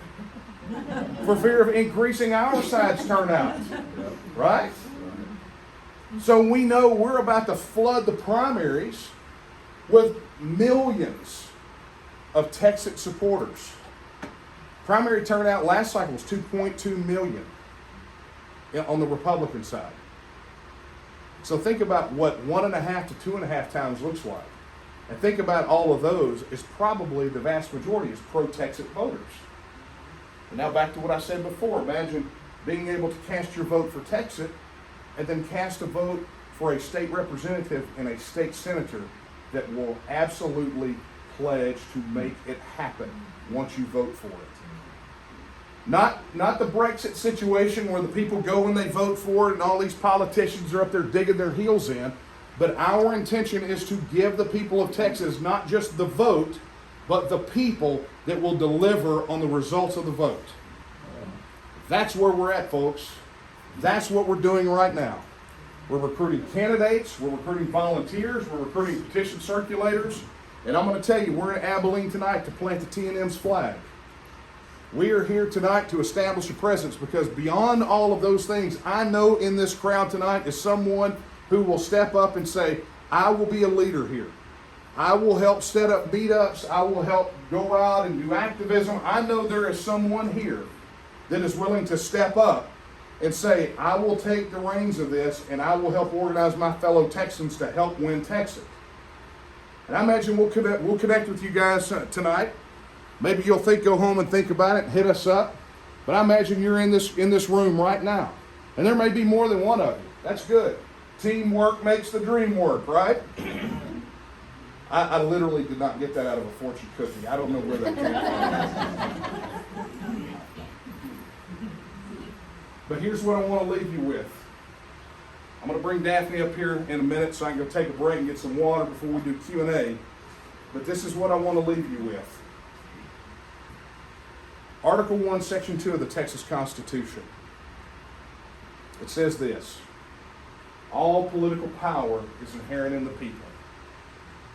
for fear of increasing our side's turnout. Right? So we know we're about to flood the primaries with millions of TEXIT supporters. Primary turnout last cycle was 2.2 million on the Republican side. So think about what 1.5 to 2.5 times looks like. And think about all of those is probably the vast majority is pro-TEXIT voters. And now back to what I said before. Imagine being able to cast your vote for TEXIT and then cast a vote for a state representative and a state senator that will absolutely pledge to make it happen once you vote for it. Not the Brexit situation where the people go and they vote for it and all these politicians are up there digging their heels in, but our intention is to give the people of Texas not just the vote, but the people that will deliver on the results of the vote. That's where we're at, folks. That's what we're doing right now. We're recruiting candidates, we're recruiting volunteers, we're recruiting petition circulators, and I'm going to tell you, we're in Abilene tonight to plant the T&M's flag. We are here tonight to establish a presence because beyond all of those things, I know in this crowd tonight is someone who will step up and say, I will be a leader here. I will help set up meetups. I will help go out and do activism. I know there is someone here that is willing to step up and say, I will take the reins of this and I will help organize my fellow Texans to help win Texas. And I imagine we'll connect with you guys tonight. Maybe you'll go home and think about it and hit us up. But I imagine you're in this room right now. And there may be more than one of you. That's good. Teamwork makes the dream work, right? I literally did not get that out of a fortune cookie. I don't know where that came from. But here's what I want to leave you with. I'm going to bring Daphne up here in a minute so I can go take a break and get some water before we do Q&A. But this is what I want to leave you with. Article 1, Section 2 of the Texas Constitution. It says this: all political power is inherent in the people,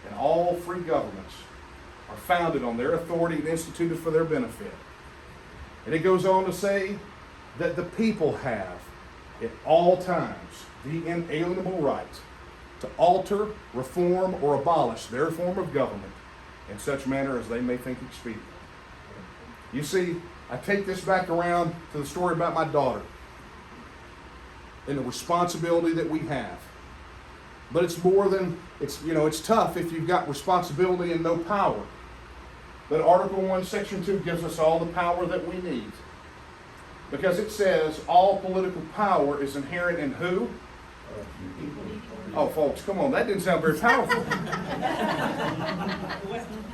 and all free governments are founded on their authority and instituted for their benefit. And it goes on to say that the people have, at all times, the inalienable right to alter, reform, or abolish their form of government in such manner as they may think expedient. You see, I take this back around to the story about my daughter and the responsibility that we have. But it's more than, it's tough if you've got responsibility and no power. But Article 1, Section 2 gives us all the power that we need. Because it says all political power is inherent in who? Oh, folks, come on. That didn't sound very powerful.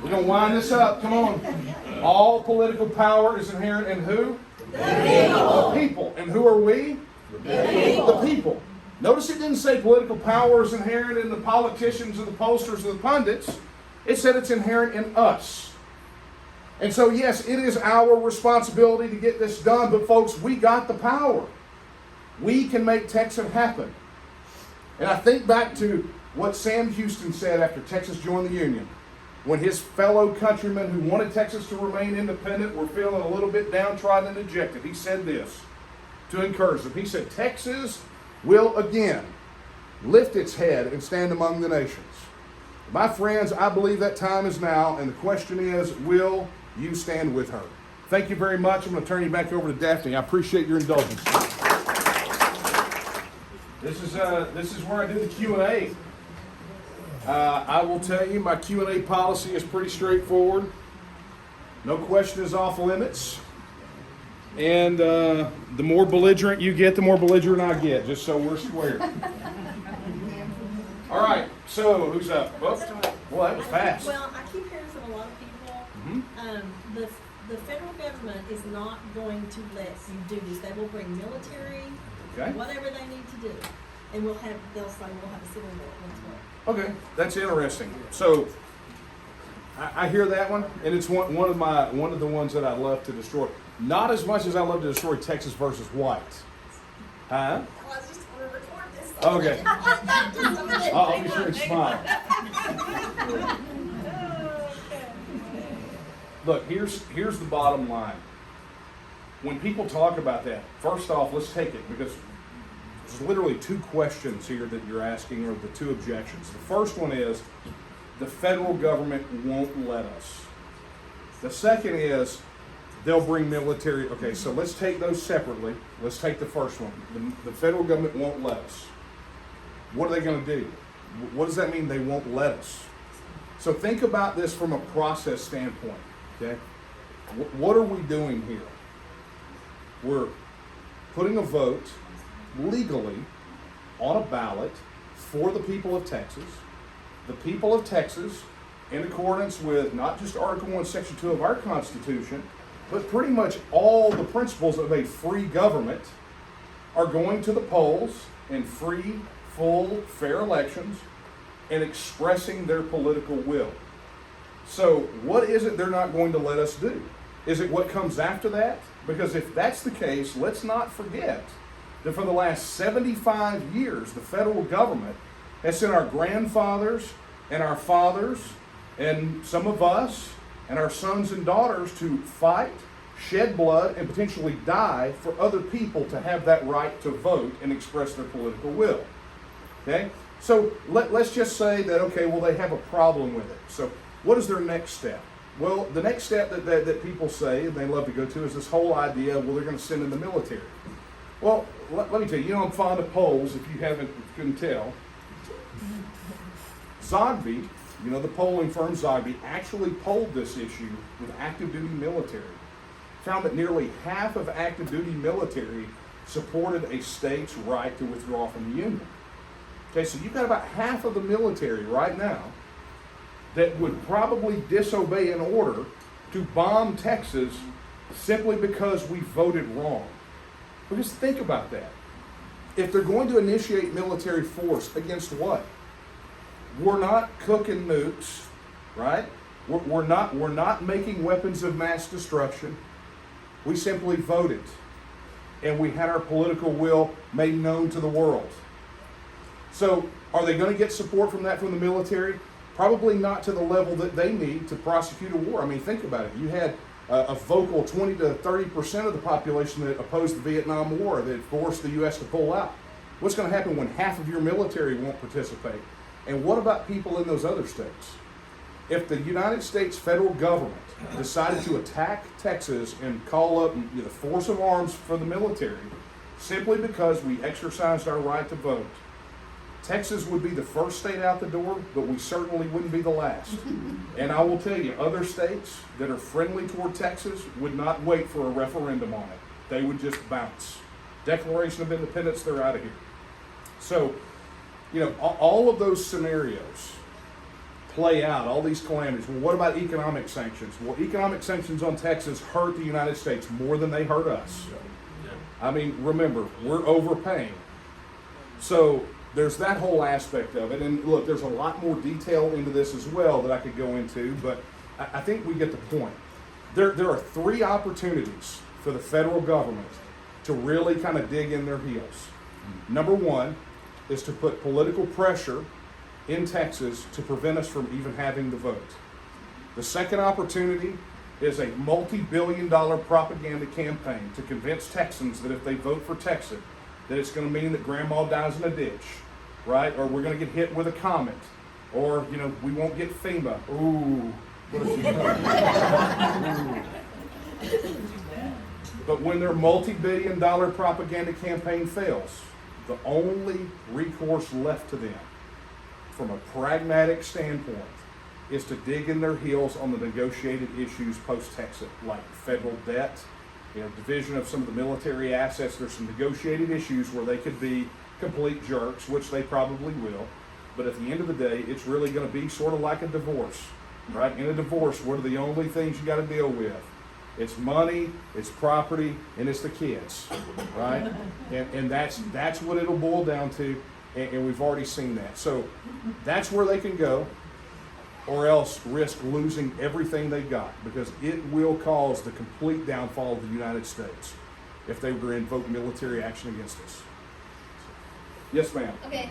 We're going to wind this up. Come on. All political power is inherent in who? The people. And who are we? The people. Notice it didn't say political power is inherent in the politicians and the pollsters and the pundits. It said it's inherent in us. And so, yes, it is our responsibility to get this done, but folks, we got the power. We can make Texas happen. And I think back to what Sam Houston said after Texas joined the Union, when his fellow countrymen who wanted Texas to remain independent were feeling a little bit downtrodden and dejected. He said this to encourage them. He said, Texas will again lift its head and stand among the nations. My friends, I believe that time is now, and the question is, will you stand with her? Thank you very much. I'm going to turn you back over to Daphne. I appreciate your indulgence. This is where I do the Q&A. I will tell you, my Q&A policy is pretty straightforward. No question is off limits. And the more belligerent you get, the more belligerent I get, just so we're square. All right, so who's up? Well, that was fast. Well, I keep hearing from a lot of people, the federal government is not going to let you do this. They will bring military, whatever they need to do, and they'll say we'll have a civil war once more. Okay, that's interesting. So I hear that one, and it's one of the ones that I love to destroy. Not as much as I love to destroy Texas versus white. Huh? Well, I was just gonna record this. Okay. I'll be sure and smile. Look, here's the bottom line. When people talk about that, first off, let's take it, because there's literally two questions here that you're asking, or the two objections. The first one is, the federal government won't let us. The second is, they'll bring military. Okay, so let's take those separately. Let's take the first one. The federal government won't let us. What are they going to do? What does that mean, they won't let us? So think about this from a process standpoint, okay? What are we doing here? We're putting a vote legally on a ballot for the people of Texas. The people of Texas, in accordance with not just Article 1, Section 2 of our Constitution, but pretty much all the principles of a free government, are going to the polls in free, full, fair elections and expressing their political will. So what is it they're not going to let us do? Is it what comes after that? Because if that's the case, let's not forget that for the last 75 years, the federal government has sent our grandfathers and our fathers and some of us and our sons and daughters to fight, shed blood, and potentially die for other people to have that right to vote and express their political will. Okay? So let's just say that, okay, well, they have a problem with it. So what is their next step? Well, the next step that people say, and they love to go to, is this whole idea, well, they're going to send in the military. Well, let me tell you, I'm fond of polls, if you couldn't tell. Zogby, the polling firm Zogby, actually polled this issue with active duty military. Found that nearly half of active duty military supported a state's right to withdraw from the Union. Okay, so you've got about half of the military right now that would probably disobey an order to bomb Texas simply because we voted wrong. Because think about that. If they're going to initiate military force, against what? We're not cooking nukes, right? We're not making weapons of mass destruction. We simply voted, and we had our political will made known to the world. So are they going to get support from the military? Probably not to the level that they need to prosecute a war. I mean, think about it. You had a vocal 20 to 30% of the population that opposed the Vietnam War, that forced the U.S. to pull out. What's going to happen when half of your military won't participate? And what about people in those other states? If the United States federal government decided to attack Texas and call up the force of arms for the military simply because we exercised our right to vote, Texas would be the first state out the door, but we certainly wouldn't be the last. And I will tell you, other states that are friendly toward Texas would not wait for a referendum on it. They would just bounce. Declaration of Independence, they're out of here. So, all of those scenarios play out, all these calamities. Well, what about economic sanctions? Well, economic sanctions on Texas hurt the United States more than they hurt us. I mean, remember, we're overpaying. So there's that whole aspect of it. And look, there's a lot more detail into this as well that I could go into, but I think we get the point. There are three opportunities for the federal government to really kind of dig in their heels. Number one is to put political pressure in Texas to prevent us from even having the vote. The second opportunity is a multi-billion-dollar propaganda campaign to convince Texans that if they vote for TEXIT, that it's going to mean that grandma dies in a ditch, right? Or we're going to get hit with a comet, or we won't get FEMA. Ooh, what if you But when their multi-billion-dollar propaganda campaign fails, the only recourse left to them, from a pragmatic standpoint, is to dig in their heels on the negotiated issues post-Texit, like federal debt, division of some of the military assets. There's some negotiated issues where they could be complete jerks, which they probably will. But at the end of the day, it's really going to be sort of like a divorce, right? In a divorce, what are the only things you got to deal with? It's money, it's property, and it's the kids, right? And that's what it'll boil down to, and we've already seen that. So that's where they can go. or else risk losing everything they got, because it will cause the complete downfall of the United States if they were to invoke military action against us. Yes, ma'am. Okay,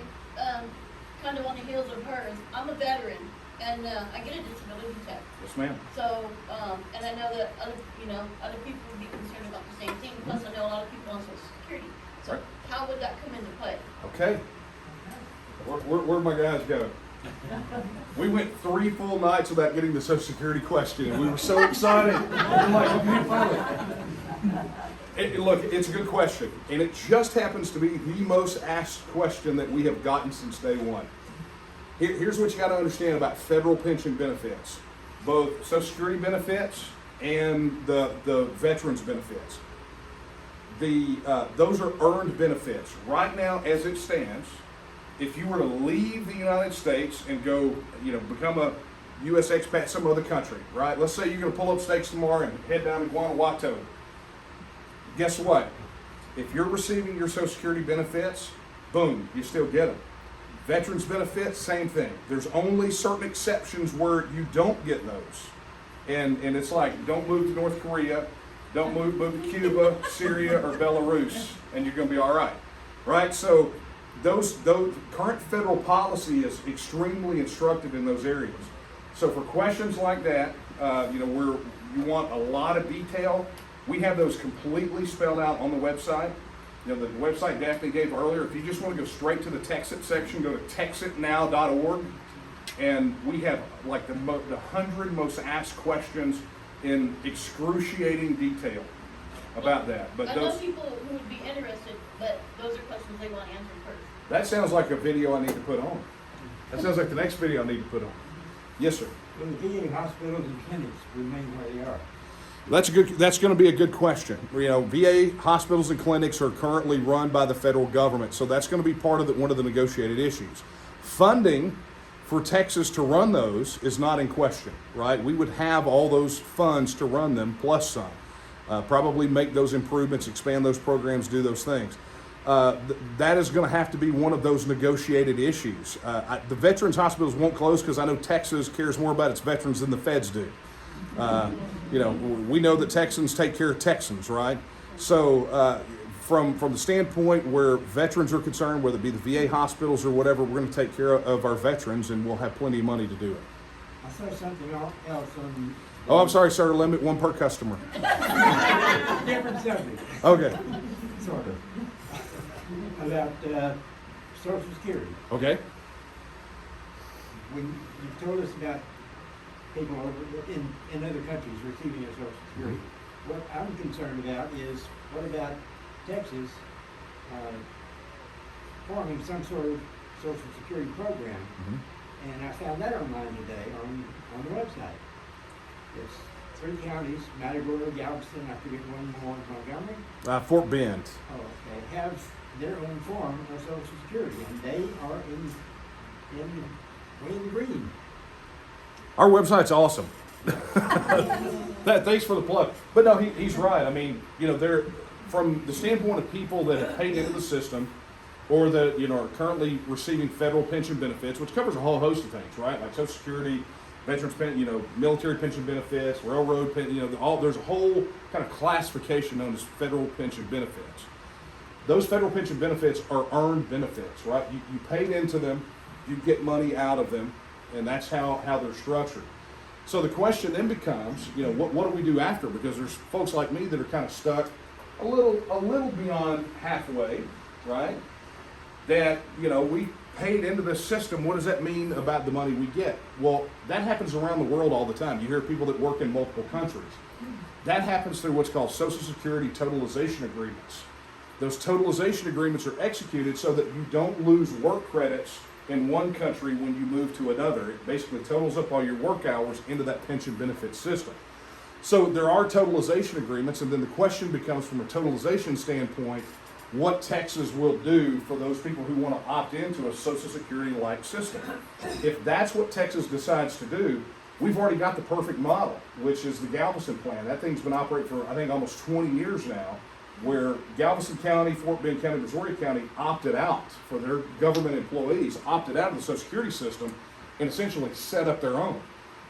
kind of on the heels of hers, I'm a veteran, and I get a disability check. Yes, ma'am. So, and I know that other people would be concerned about the same thing, plus I know a lot of people on Social Security. So Right. how would that come into play? Okay. Where'd my guys go? We went 3 full nights without getting the Social Security question, and we were so excited. We're like, okay, finally. Look, it's a good question, and it just happens to be the most asked question that we have gotten since day one. Here's what you got to understand about federal pension benefits, both Social Security benefits and the veterans benefits. Those are earned benefits. Right now, as it stands, if you were to leave the United States and go, become a U.S. expat some other country, right? Let's say you're going to pull up stakes tomorrow and head down to Guanajuato. Guess what? If you're receiving your Social Security benefits, boom, you still get them. Veterans benefits, same thing. There's only certain exceptions where you don't get those. And it's like, don't move to North Korea, don't move to Cuba, Syria, or Belarus, and you're going to be all right. Right? So those current federal policy is extremely instructive in those areas. So for questions like that, where you want a lot of detail, we have those completely spelled out on the website. The website Daphne gave earlier, if you just want to go straight to the TEXIT section, go to texitnow.org, and we have like the 100 most asked questions in excruciating detail about that. But I know people who would be interested, but those are questions they want answered first. That sounds like a video I need to put on. That sounds like the next video I need to put on. Yes, sir. Will the VA hospitals and clinics remain where they are? That's going to be a good question. VA hospitals and clinics are currently run by the federal government, so that's going to be part of one of the negotiated issues. Funding for Texas to run those is not in question, right? We would have all those funds to run them, plus some. Probably make those improvements, expand those programs, do those things. That is going to have to be one of those negotiated issues. The veterans hospitals won't close because I know Texas cares more about its veterans than the feds do. We know that Texans take care of Texans, right? So from the standpoint where veterans are concerned, whether it be the VA hospitals or whatever, we're going to take care of our veterans, and we'll have plenty of money to do it. I saw something else on... Oh, I'm sorry, sir. Limit 1 per customer. Different subject. Okay. Sort of. About Social Security. Okay. When you told us about people over in other countries receiving their Social Security, what I'm concerned about is, what about Texas forming some sort of Social Security program? Mm-hmm. And I found that online today on the website. It's 3 counties, Matagorda, Galveston, I forget one more, Montgomery. Fort Bend. Oh, okay. Have their own form of Social Security, and they are way in the green. Our website's awesome. Thanks for the plug. But no, he's right. I mean, they're from the standpoint of people that have paid into the system, or that are currently receiving federal pension benefits, which covers a whole host of things, right? Like Social Security, veterans pension, military pension benefits, railroad pension, there's a whole kind of classification known as federal pension benefits. Those federal pension benefits are earned benefits, right? You paid into them, you get money out of them, and that's how they're structured. So the question then becomes, what do we do after? Because there's folks like me that are kind of stuck a little beyond halfway, right? That, we paid into this system. What does that mean about the money we get? Well, that happens around the world all the time. You hear people that work in multiple countries. That happens through what's called Social Security totalization agreements. Those totalization agreements are executed so that you don't lose work credits in one country when you move to another. It basically totals up all your work hours into that pension benefit system. So there are totalization agreements, and then the question becomes, from a totalization standpoint, what Texas will do for those people who want to opt into a Social Security-like system. If that's what Texas decides to do, we've already got the perfect model, which is the Galveston plan. That thing's been operating for, I think, almost 20 years now, where Galveston County, Fort Bend County, Missouri County opted out for their government employees, opted out of the Social Security system, and essentially set up their own.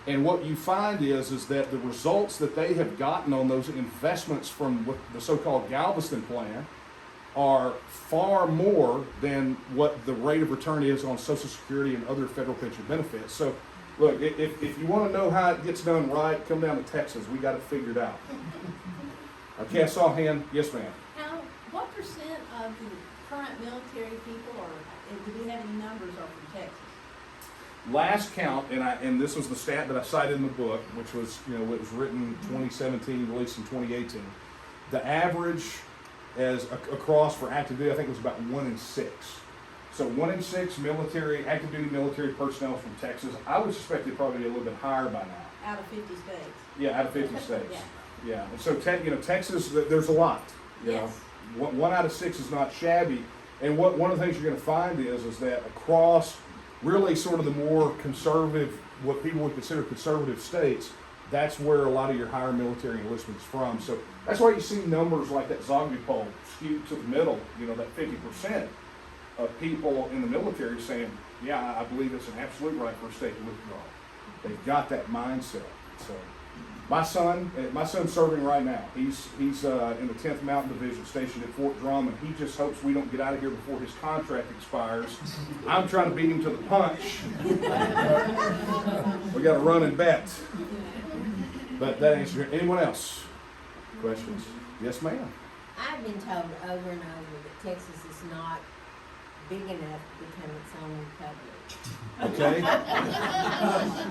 And what you find is that the results that they have gotten on those investments from what the so-called Galveston plan are far more than what the rate of return is on Social Security and other federal pension benefits. So, look, if you want to know how it gets done right, come down to Texas. We got it figured out. Okay, I saw a hand. Yes, ma'am. What percent of the current military people, or do we have any numbers, are from Texas? Last count, and this was the stat that I cited in the book, which was, it was written 2017, released in 2018. The average as across for active duty, I think it was about 1 in 6. So 1 in 6 military, active duty military personnel from Texas. I would suspect it'd probably be a little bit higher by now. Out of 50 states. Yeah, out of 50 states. Yeah. Yeah, and so Texas, there's a lot. Yes. 1 out of 6 is not shabby. And one of the things you're going to find is that across really sort of the more conservative, what people would consider conservative states, that's where a lot of your higher military enlistment is from. So that's why you see numbers like that Zogby poll skewed to the middle, that 50% of people in the military saying, yeah, I believe it's an absolute right for a state to withdraw. They've got that mindset. So my son's serving right now. He's in the 10th Mountain Division, stationed at Fort Drum, and he just hopes we don't get out of here before his contract expires. I'm trying to beat him to the punch. We got to run and bet. But that answers it. Anyone else? Questions? Yes, ma'am. I've been told over and over that Texas is not big enough to become its own republic. Okay.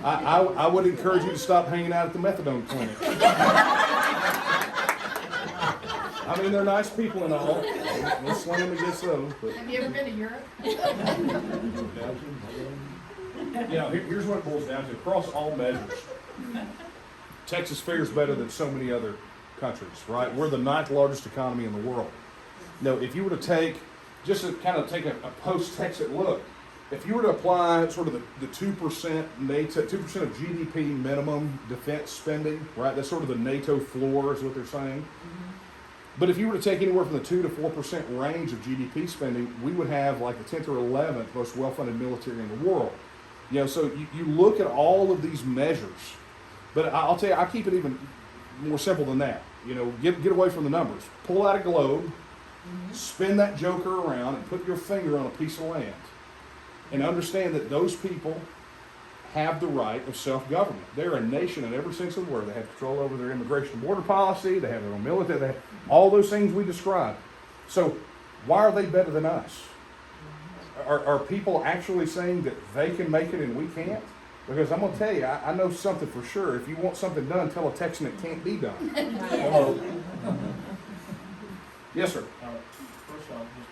I would encourage you to stop hanging out at the methadone clinic. I mean, they're nice people and all. We'll slam against those. But. Have you ever been to Europe? Here's what it boils down to. Across all measures, Texas fares better than so many other countries, right? We're the 9th largest economy in the world. Now, if you were to take a post-TEXIT look, if you were to apply sort of the 2% NATO, 2% of GDP minimum defense spending, right? That's sort of the NATO floor is what they're saying. Mm-hmm. But if you were to take anywhere from the 2 to 4% range of GDP spending, we would have like the 10th or 11th most well-funded military in the world. So you look at all of these measures, but I'll tell you, I keep it even more simple than that. Get away from the numbers. Pull out a globe, spin that joker around, and put your finger on a piece of land. And understand that those people have the right of self-government. They're a nation in every sense of the word. They have control over their immigration and border policy. They have their own military. They have all those things we described. So why are they better than us? Are people actually saying that they can make it and we can't? Because I'm going to tell you, I know something for sure. If you want something done, tell a Texan it can't be done. Yes, sir. First off, just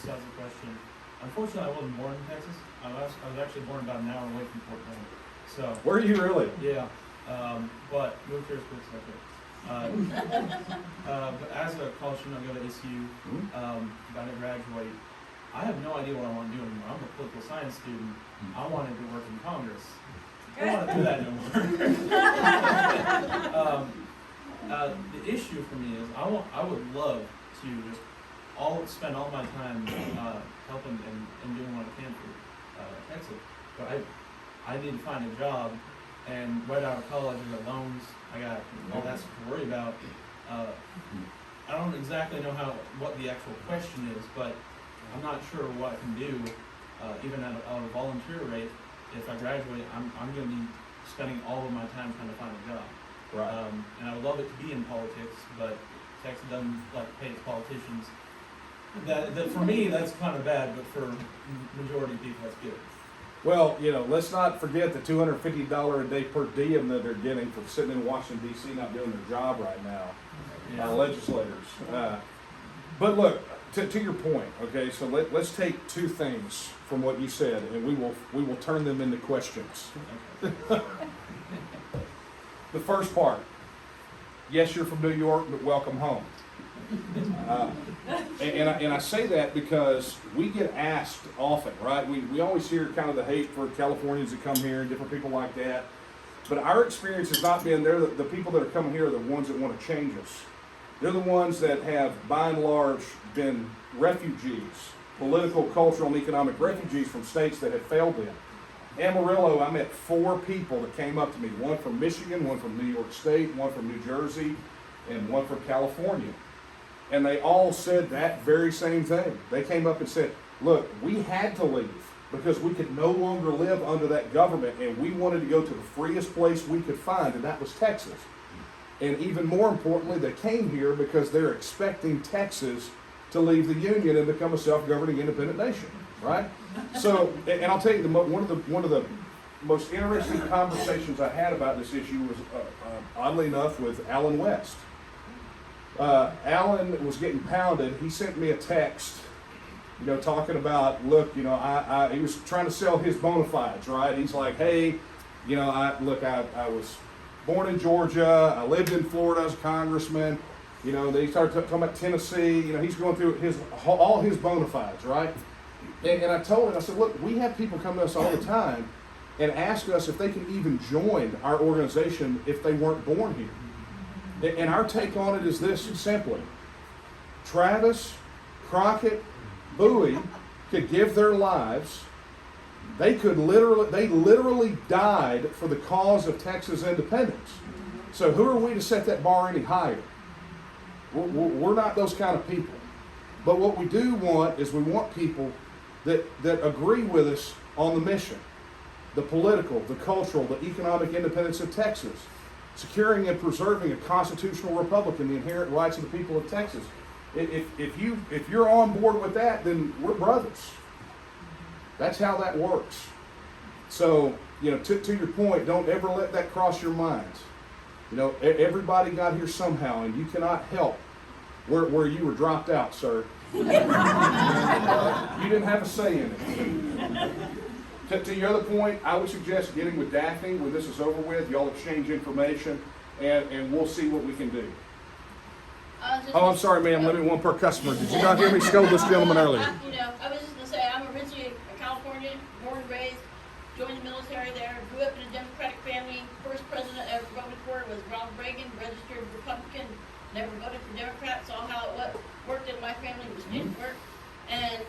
besides the question, unfortunately, I wasn't born in Texas. I was actually born about an hour away from Fort Drum. So. Were you really? Yeah, but military sports like it. But as a college student, I go to ACU. About to graduate. I have no idea what I want to do anymore. I'm a political science student. I wanted to work in Congress. I don't want to do that anymore. The issue for me is I would love to just spend all my time helping and doing what I can for TEXIT, but I need to find a job, and right out of college I got loans, I got all that stuff to worry about. I don't exactly know what the actual question is, but I'm not sure what I can do, even at a volunteer rate. If I graduate, I'm going to be spending all of my time trying to find a job. Right. And I would love it to be in politics, but Texas doesn't like to pay its politicians. That for me, that's kind of bad, but for majority of people, that's good. Well, let's not forget the $250 a day per diem that they're getting for sitting in Washington, D.C., not doing their job right now, our legislators. But look, to your point, okay, so let's take two things from what you said, and we will turn them into questions. The first part, yes, you're from New York, but welcome home. And I say that because we get asked often, right? We always hear kind of the hate for Californians that come here and different people like that. But our experience has not been, they're the people that are coming here are the ones that want to change us. They're the ones that have, by and large, been refugees, political, cultural, and economic refugees from states that have failed them. Amarillo, I met 4 people that came up to me, one from Michigan, one from New York State, one from New Jersey, and one from California. And they all said that very same thing. They came up and said, look, we had to leave because we could no longer live under that government, and we wanted to go to the freest place we could find, and that was Texas. And even more importantly, they came here because they're expecting Texas to leave the Union and become a self-governing independent nation, right? So, and I'll tell you, one of the most interesting conversations I had about this issue was, oddly enough, with Alan West. Alan was getting pounded. He sent me a text, talking about, look, he was trying to sell his bona fides, right? He's like, hey, I was born in Georgia. I lived in Florida as a congressman. They started talking about Tennessee. He's going through all his bona fides, right? And I told him, I said, look, we have people come to us all the time and ask us if they can even join our organization if they weren't born here. And our take on it is this simply. Travis, Crockett, Bowie could give their lives. They literally died for the cause of Texas independence. So who are we to set that bar any higher? We're not those kind of people. But what we do want is we want people that agree with us on the mission, the political, the cultural, the economic independence of Texas, securing and preserving a constitutional republic and the inherent rights of the people of Texas. If you're on board with that, then we're brothers. That's how that works. So, to your point, don't ever let that cross your mind. Everybody got here somehow, and you cannot help where you were dropped out, sir. You didn't have a say in it. To your other point, I would suggest getting with Daphne when this is over with. Y'all exchange information, and we'll see what we can do. Oh, I'm sorry, ma'am. Let me one per customer. Did you not hear me scold this gentleman earlier? I was just going to say, I'm originally a Californian, born and raised, joined the military there, grew up in a Democratic family. First president I ever voted for was Ronald Reagan, registered Republican, never voted for Democrat, saw how it worked in my family, which didn't work. And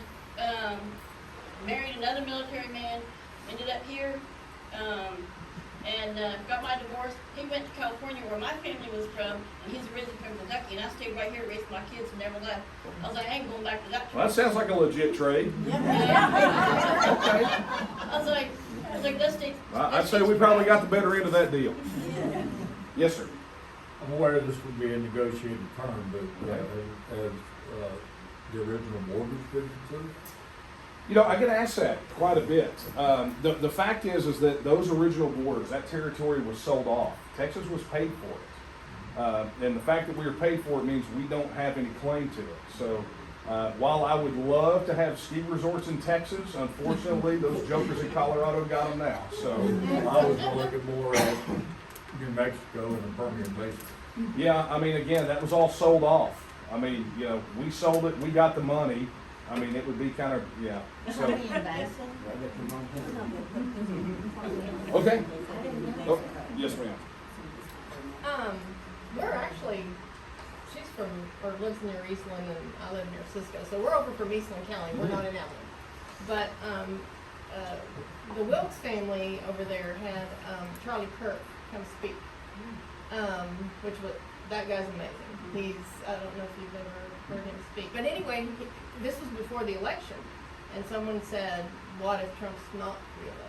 married another military man, ended up here, and got my divorce. He went to California where my family was from, and he's originally from Kentucky, and I stayed right here, raised my kids, and never left. I was like, I ain't going back to that. Well, that sounds like a legit trade. Okay. I was like, let's stay. I'd say we probably got the better end of that deal. Yes, sir. I'm aware this would be a negotiated term, but as the original borders been considered? I get asked that quite a bit. The fact is that those original borders, that territory was sold off. Texas was paid for it. And the fact that we were paid for it means we don't have any claim to it. So while I would love to have ski resorts in Texas, unfortunately, those jokers in Colorado got them now. So I was looking more at New Mexico and the Permian Basin. Yeah, I mean, again, that was all sold off. I mean, we sold it, we got the money. I mean, it would be kind of, yeah. So, okay. Oh, yes, ma'am. We're actually, she's from, or lives near Eastland, and I live near Cisco, so we're over from Eastland County, we're not in Abilene. But, the Wilkes family over there had, Charlie Kirk come speak, which was, that guy's amazing. He's, I don't know if you've ever heard him speak, but anyway, this was before the election, and someone said, what if Trump's not reelected?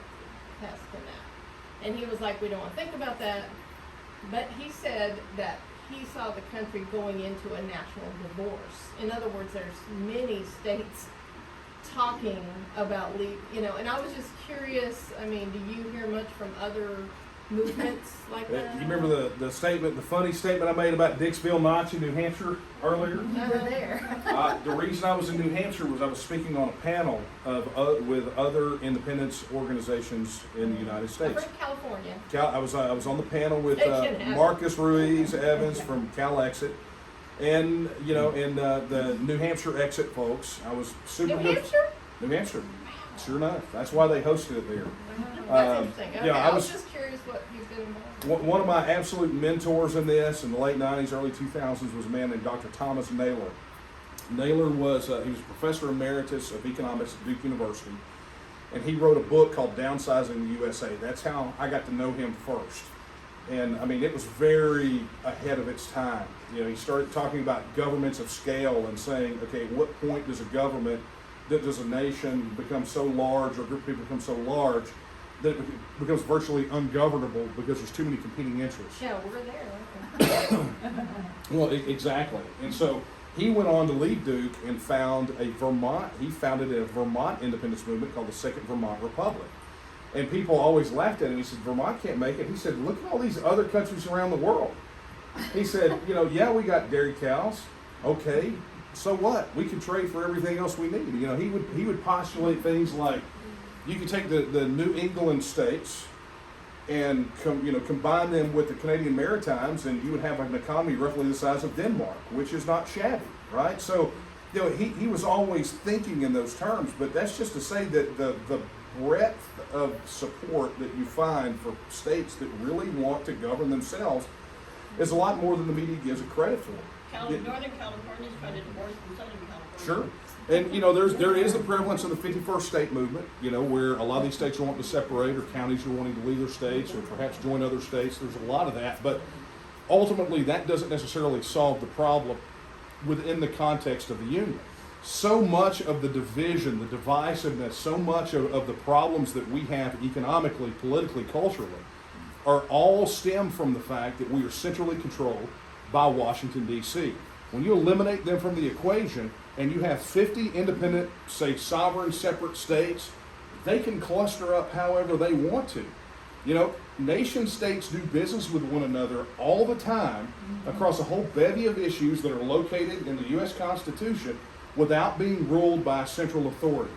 Pass him out. And he was like, we don't want to think about that. But he said that he saw the country going into a national divorce. In other words, there's many states talking about and I was just curious, I mean, do you hear much from other movements like that? You remember the statement, the funny statement I made about Dixville Notch in New Hampshire earlier? Over there. The reason I was in New Hampshire was I was speaking on a panel with other independence organizations in the United I'm States. from California. I was on the panel with They can have Marcus Ruiz Evans from TEXIT, and the New Hampshire Exit folks. I was super New good. Hampshire? New Hampshire, sure enough. That's why they hosted it there. That's interesting. Okay, yeah, I was just curious what he's been involved. One of my absolute mentors in this in the late 90s, early 2000s was a man named Dr. Thomas Naylor. Naylor was he was professor emeritus of economics at Duke University, and he wrote a book called Downsizing the USA. That's how I got to know him first. And I mean, it was very ahead of its time. You know, he started talking about governments of scale and saying, okay, what point does a nation become so large, or a group of people become so large that it becomes virtually ungovernable because there's too many competing interests? Yeah, we're there. Well, exactly. And so he went on to leave Duke and founded a Vermont independence movement called the Second Vermont Republic. And people always laughed at him. He said, Vermont can't make it. He said, look at all these other countries around the world. He said, you know, yeah, we got dairy cows. Okay, so what? We can trade for everything else we need. You know, he would postulate things like, you could take the New England states and combine them with the Canadian Maritimes, and you would have an economy roughly the size of Denmark, which is not shabby, right? So, you know, he was always thinking in those terms, but that's just to say that the breadth of support that you find for states that really want to govern themselves is a lot more than the media gives it credit for. Northern California is trying to divorce from Southern California. Sure. And, you know, there is the prevalence of the 51st state movement, you know, where a lot of these states are wanting to separate, or counties are wanting to leave their states, or perhaps join other states. There's a lot of that. But ultimately, that doesn't necessarily solve the problem within the context of the Union. So much of the division, the divisiveness, so much of the problems that we have economically, politically, culturally, are all stem from the fact that we are centrally controlled by Washington, D.C. When you eliminate them from the equation, and you have 50 independent, say, sovereign, separate states, they can cluster up however they want to. You know, nation states do business with one another all the time across a whole bevy of issues that are located in the U.S. Constitution without being ruled by a central authority.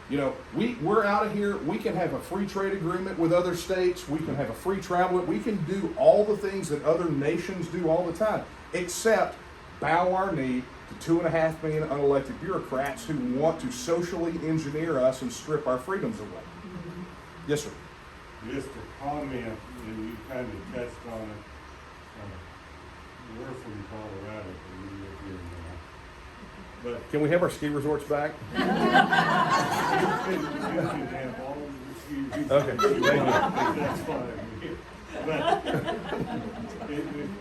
You know, we're out of here. We can have a free trade agreement with other states. We can have a free travel. We can do all the things that other nations do all the time, except bow our knee to 2.5 million unelected bureaucrats who want to socially engineer us and strip our freedoms away. Yes, sir. Just a comment, and you kind of touched on it. We're from Colorado, and we live here now. But Can we have our ski resorts back? you can have all of the excuses. Okay, thank you. That's fine. But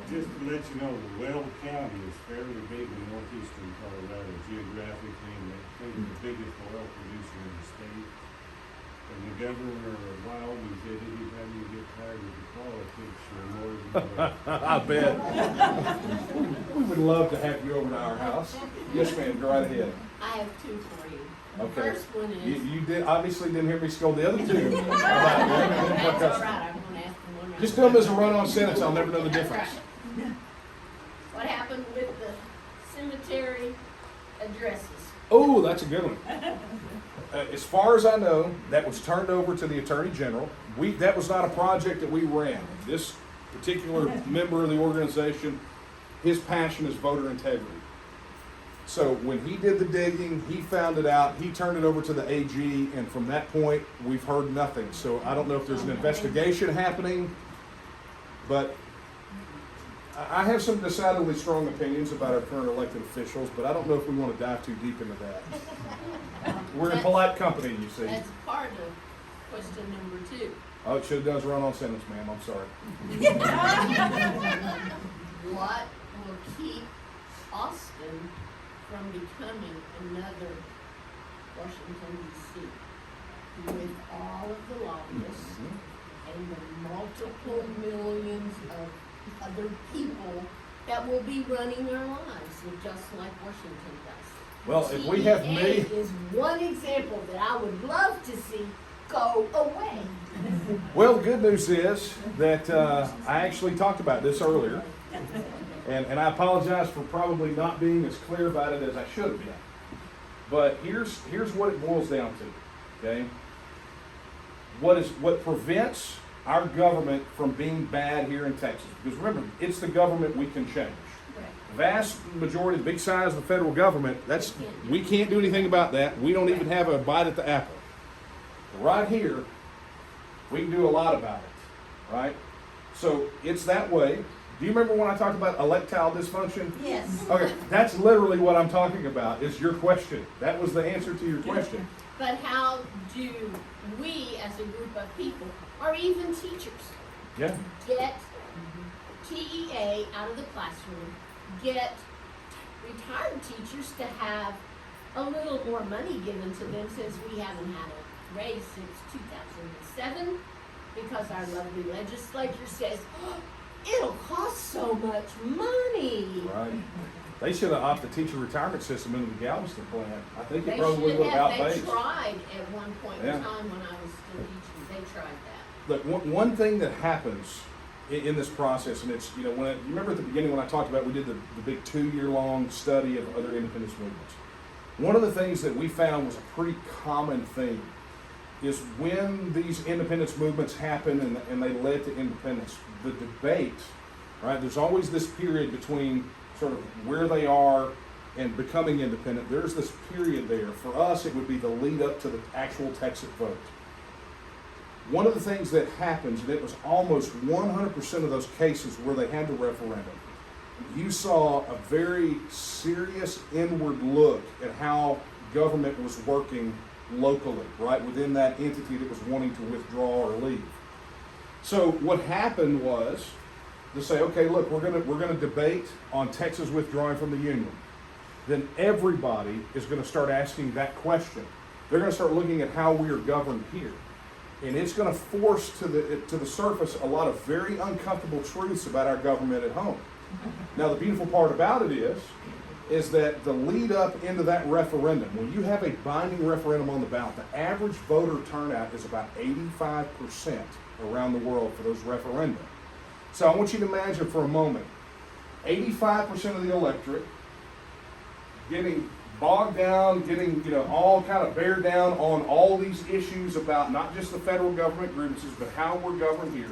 just to let you know, Weld County is fairly big in northeastern Colorado geographically, and I think the biggest oil producer in the state. And the governor of Wyoming said anytime you get tired of the politics, you're more than I bet. We would love to have you over to our house. Yes, ma'am, go right ahead. I have two for you. The Okay. first one is. You obviously didn't hear me scold the other two. That's all right, I'm gonna ask them one right. Just do them as a run-on sentence, I'll never know the difference. What happened with the cemetery addresses? Oh, that's a good one. As far as I know, that was turned over to the Attorney General. That was not a project that we ran. This particular member of the organization, his passion is voter integrity. So when he did the digging, he found it out, he turned it over to the AG, and from that point, we've heard nothing. So I don't know if there's an investigation happening, but I have some decidedly strong opinions about our current elected officials, but I don't know if we want to dive too deep into that. We're in polite company, you see. That's part of question number 2. Oh, it should have done a run-on sentence, ma'am, I'm sorry. What will keep Austin from becoming another Washington, D.C. with all of the lobbyists and the multiple millions of other people that will be running our lives just like Washington does? Well, if we have TEA me, is one example that I would love to see go away. well, the good news is that I actually talked about this earlier, and I apologize for probably not being as clear about it as I should have been. But here's what it boils down to, okay? What prevents our government from being bad here in Texas? Because remember, it's the government we can change. The vast majority, the big size of the federal government, we can't do anything about that. We don't even have a bite at the apple. But right here, we can do a lot about it, right? So it's that way Do you remember when I talked about erectile dysfunction? Yes. Okay, that's literally what I'm talking about, is your question. That was the answer to your question. But how do we, as a group of people, or even teachers, Yeah. get TEA out of the classroom, get retired teachers to have a little more money given to them, since we haven't had a raise since 2007, because our lovely legislature says, oh, it'll cost so much money. Right. They should have opted the teacher retirement system into the Galveston plan. I think it They probably should would have have, they outpaced. tried at one point Yeah. in time when I was still teaching, they tried that. Look, one thing that happens in this process, and it's, you know, you remember at the beginning when I talked about we did the big 2-year-long study of other independence movements. One of the things that we found was a pretty common theme is when these independence movements happen and they led to independence, the debate, right, there's always this period between sort of where they are and becoming independent. There's this period there. For us, it would be the lead up to the actual TEXIT vote. One of the things that happens, and it was almost 100% of those cases where they had the referendum, you saw a very serious inward look at how government was working locally, right, within that entity that was wanting to withdraw or leave. So what happened was to say, okay, look, we're gonna debate on Texas withdrawing from the Union. Then everybody is gonna start asking that question. They're gonna start looking at how we are governed here. And it's gonna force to the surface a lot of very uncomfortable truths about our government at home. Now, the beautiful part about it is that the lead up into that referendum, when you have a binding referendum on the ballot, the average voter turnout is about 85% around the world for those referenda. So I want you to imagine for a moment, 85% of the electorate getting bogged down, getting, you know, all kind of bear down on all these issues about not just the federal government grievances, but how we're governed here.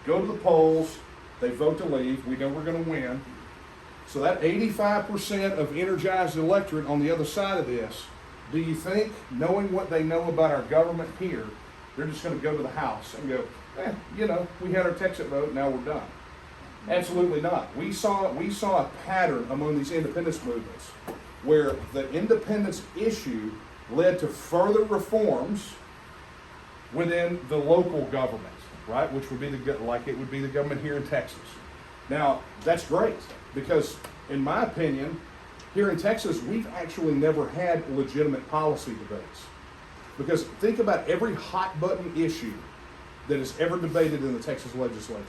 Go to the polls, they vote to leave, we know we're going to win. So that 85% of energized electorate on the other side of this, do you think, knowing what they know about our government here, they're just going to go to the House and go, you know, we had our TEXIT vote, now we're done? Absolutely not. We saw a pattern among these independence movements where the independence issue led to further reforms within the local government, right? Which would be it would be the government here in Texas. Now, that's great because, in my opinion, here in Texas, we've actually never had legitimate policy debates. Because think about every hot button issue that is ever debated in the Texas legislature.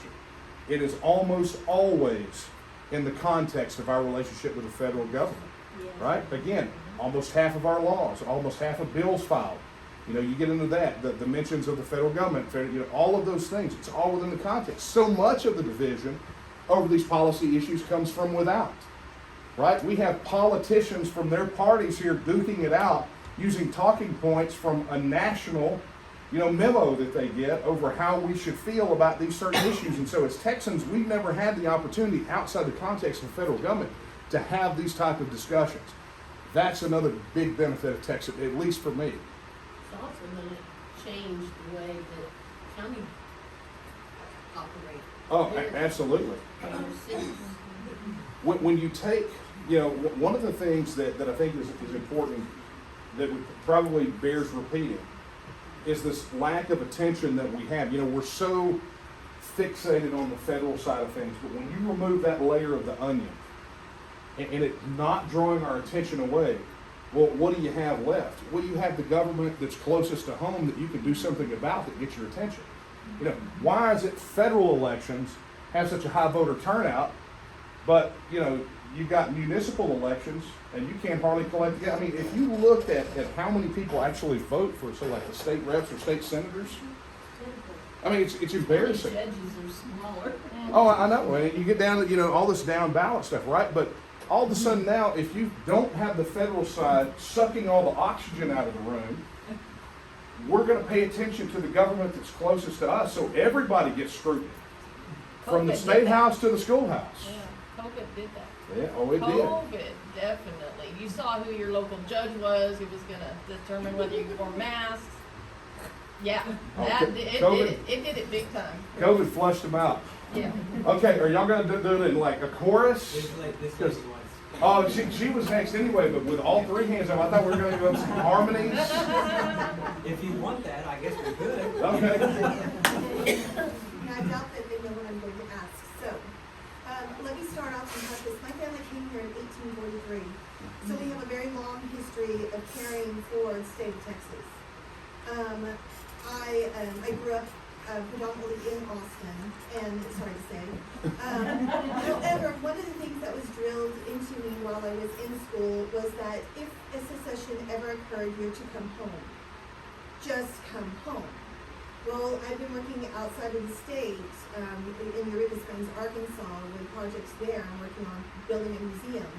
It is almost always in the context of our relationship with the federal government, right? Again, almost half of our laws, almost half of bills filed. You know, you get into that, the mentions of the federal government, you know, all of those things. It's all within the context. So much of the division over these policy issues comes from without, right? We have politicians from their parties here duking it out using talking points from a national, you know, memo that they get over how we should feel about these certain issues. And so as Texans, we've never had the opportunity outside the context of the federal government to have these type of discussions. That's another big benefit of Texas, at least for me. It's also going to change the way that county operate. Oh, absolutely. When you take, you know, one of the things that I think is important that probably bears repeating is this lack of attention that we have. You know, we're so fixated on the federal side of things, but when you remove that layer of the onion and it not drawing our attention away, well, what do you have left? Well, you have the government that's closest to home that you can do something about that gets your attention. You know, why is it federal elections have such a high voter turnout, but, you know, you've got municipal elections and you can't hardly collect. I mean, if you looked at how many people actually vote for, say, like the state reps or state senators, I mean, it's embarrassing. Judges are smaller. Oh, I know. And you get down to, you know, all this down ballot stuff, right? But all of a sudden now, if you don't have the federal side sucking all the oxygen out of the room, we're going to pay attention to the government that's closest to us, so everybody gets scrutiny. From the COVID state did that. house to the schoolhouse. Yeah, COVID did that. Yeah, oh, it did. COVID, definitely. You saw who your local judge was, who was gonna determine whether you wore masks. Yeah, Oh, that, it COVID? did it big time. COVID flushed them out. Yeah. Okay, are y'all gonna do it in like a chorus? This lady was. Oh, she was next anyway, but with all three hands up, I thought we were gonna go some harmonies. If you want that, I guess we could. Okay. And I doubt that they know what I'm going to ask. So, let me start off and preface. My family came here in 1843. So we have a very long history of caring for the state of Texas. I grew up predominantly in Austin, and sorry to say. However, one of the things that was drilled into me while I was in school was that if a secession ever occurred, you're to come home. Just come home. Well, I've been working outside of the state, in Eureka Springs, Arkansas, with projects there. I'm working on building a museum.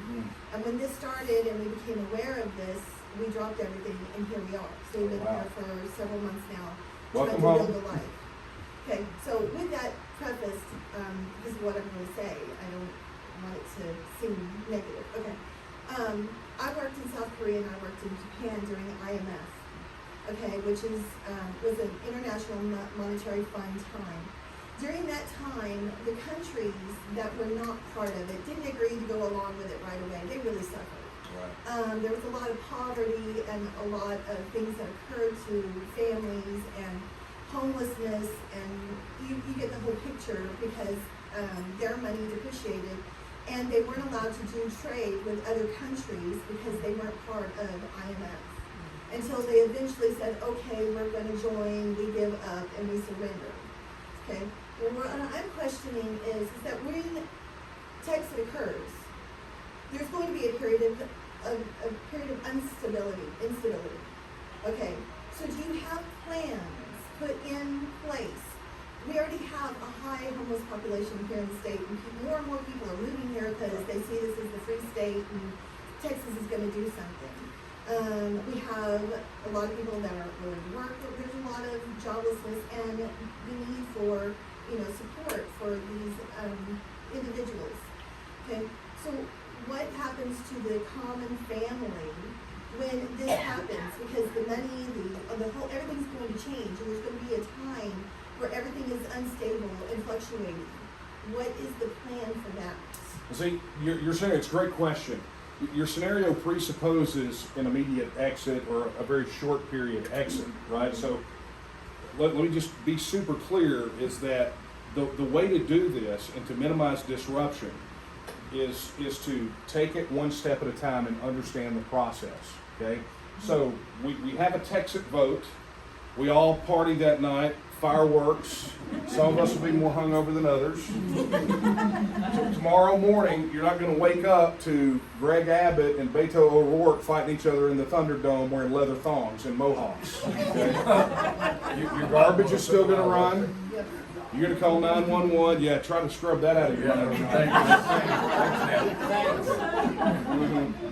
And when this started and we became aware of this, we dropped everything and here we are. So we've been here for several months now. Welcome trying to build home. a life. Okay, so with that prefaced, this is what I'm going to say. I don't want it to seem negative. Okay. I worked in South Korea and I worked in Japan during the IMF. Okay, which is was an international monetary fund time. During that time, the countries that were not part of it didn't agree to go along with it right away. They really suffered. Right. There was a lot of poverty and a lot of things that occurred to families and homelessness, and you get the whole picture because their money depreciated, and they weren't allowed to do trade with other countries because they weren't part of IMF. Until they eventually said, okay, we're going to join, we give up, and we surrender. Okay? Well, what I'm questioning is that when TEXIT occurs, there's going to be a period of instability. Okay, so do you have plans put in place? We already have a high homeless population here in the state, and more and more people are moving here because they see this as the free state, and Texas is going to do something. We have a lot of people that are willing to work, but there's a lot of joblessness and the need for, support for these individuals. Okay, so what happens to the common family when this happens? Because the money, everything's going to change, and there's going to be a time where everything is unstable and fluctuating. What is the plan for that? See, you're saying it's a great question. Your scenario presupposes an immediate exit or a very short period exit, right? So let me just be super clear, is that the way to do this and to minimize disruption is to take it one step at a time and understand the process, okay? So we have a TEXIT vote. We all party that night, fireworks. Some of us will be more hungover than others. So tomorrow morning, you're not going to wake up to Greg Abbott and Beto O'Rourke fighting each other in the Thunderdome wearing leather thongs and mohawks. Okay? Your garbage is still going to run. You're going to call 911. Yeah, try to scrub that out of your mind.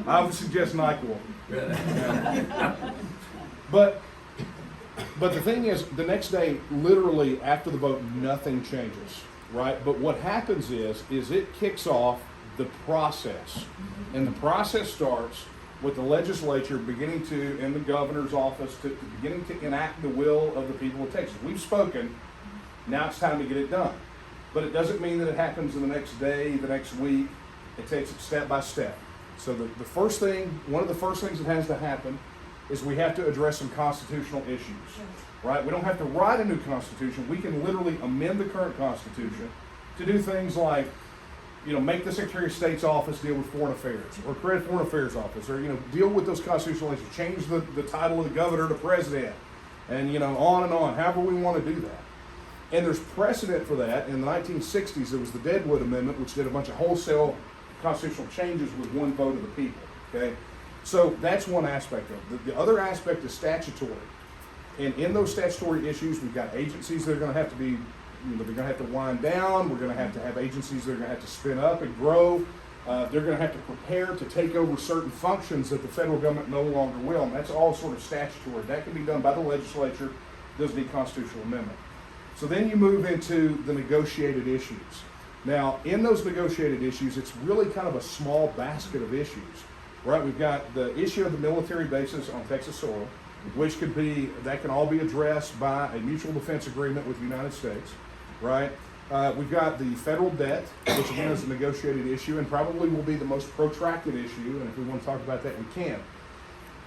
I would suggest NyQuil. But the thing is, the next day, literally after the vote, nothing changes, right? But what happens is it kicks off the process. And the process starts with the legislature beginning to, in the governor's office, beginning to enact the will of the people of Texas. We've spoken. Now it's time to get it done. But it doesn't mean that it happens in the next day, the next week. It takes it step by step. So the first thing, one of the first things that has to happen is we have to address some constitutional issues, right? We don't have to write a new constitution. We can literally amend the current constitution to do things like, make the Secretary of State's office deal with foreign affairs, or create a foreign affairs office, or, deal with those constitutional issues, change the title of the governor to president, and, on and on, however we want to do that. And there's precedent for that. In the 1960s, there was the Deadwood Amendment, which did a bunch of wholesale constitutional changes with one vote of the people, okay? So that's one aspect of it. The other aspect is statutory. And in those statutory issues, we've got agencies that are going to have to be, they're going to have to wind down. We're going to have agencies that are going to have to spin up and grow. They're going to have to prepare to take over certain functions that the federal government no longer will. And that's all sort of statutory. That can be done by the legislature. It doesn't need constitutional amendment. So then you move into the negotiated issues. Now, in those negotiated issues, it's really kind of a small basket of issues. Right, we've got the issue of the military bases on Texas soil. which that can all be addressed by a mutual defense agreement with the United States, right? We've got the federal debt, which again is a negotiated issue and probably will be the most protracted issue, and if we want to talk about that, we can.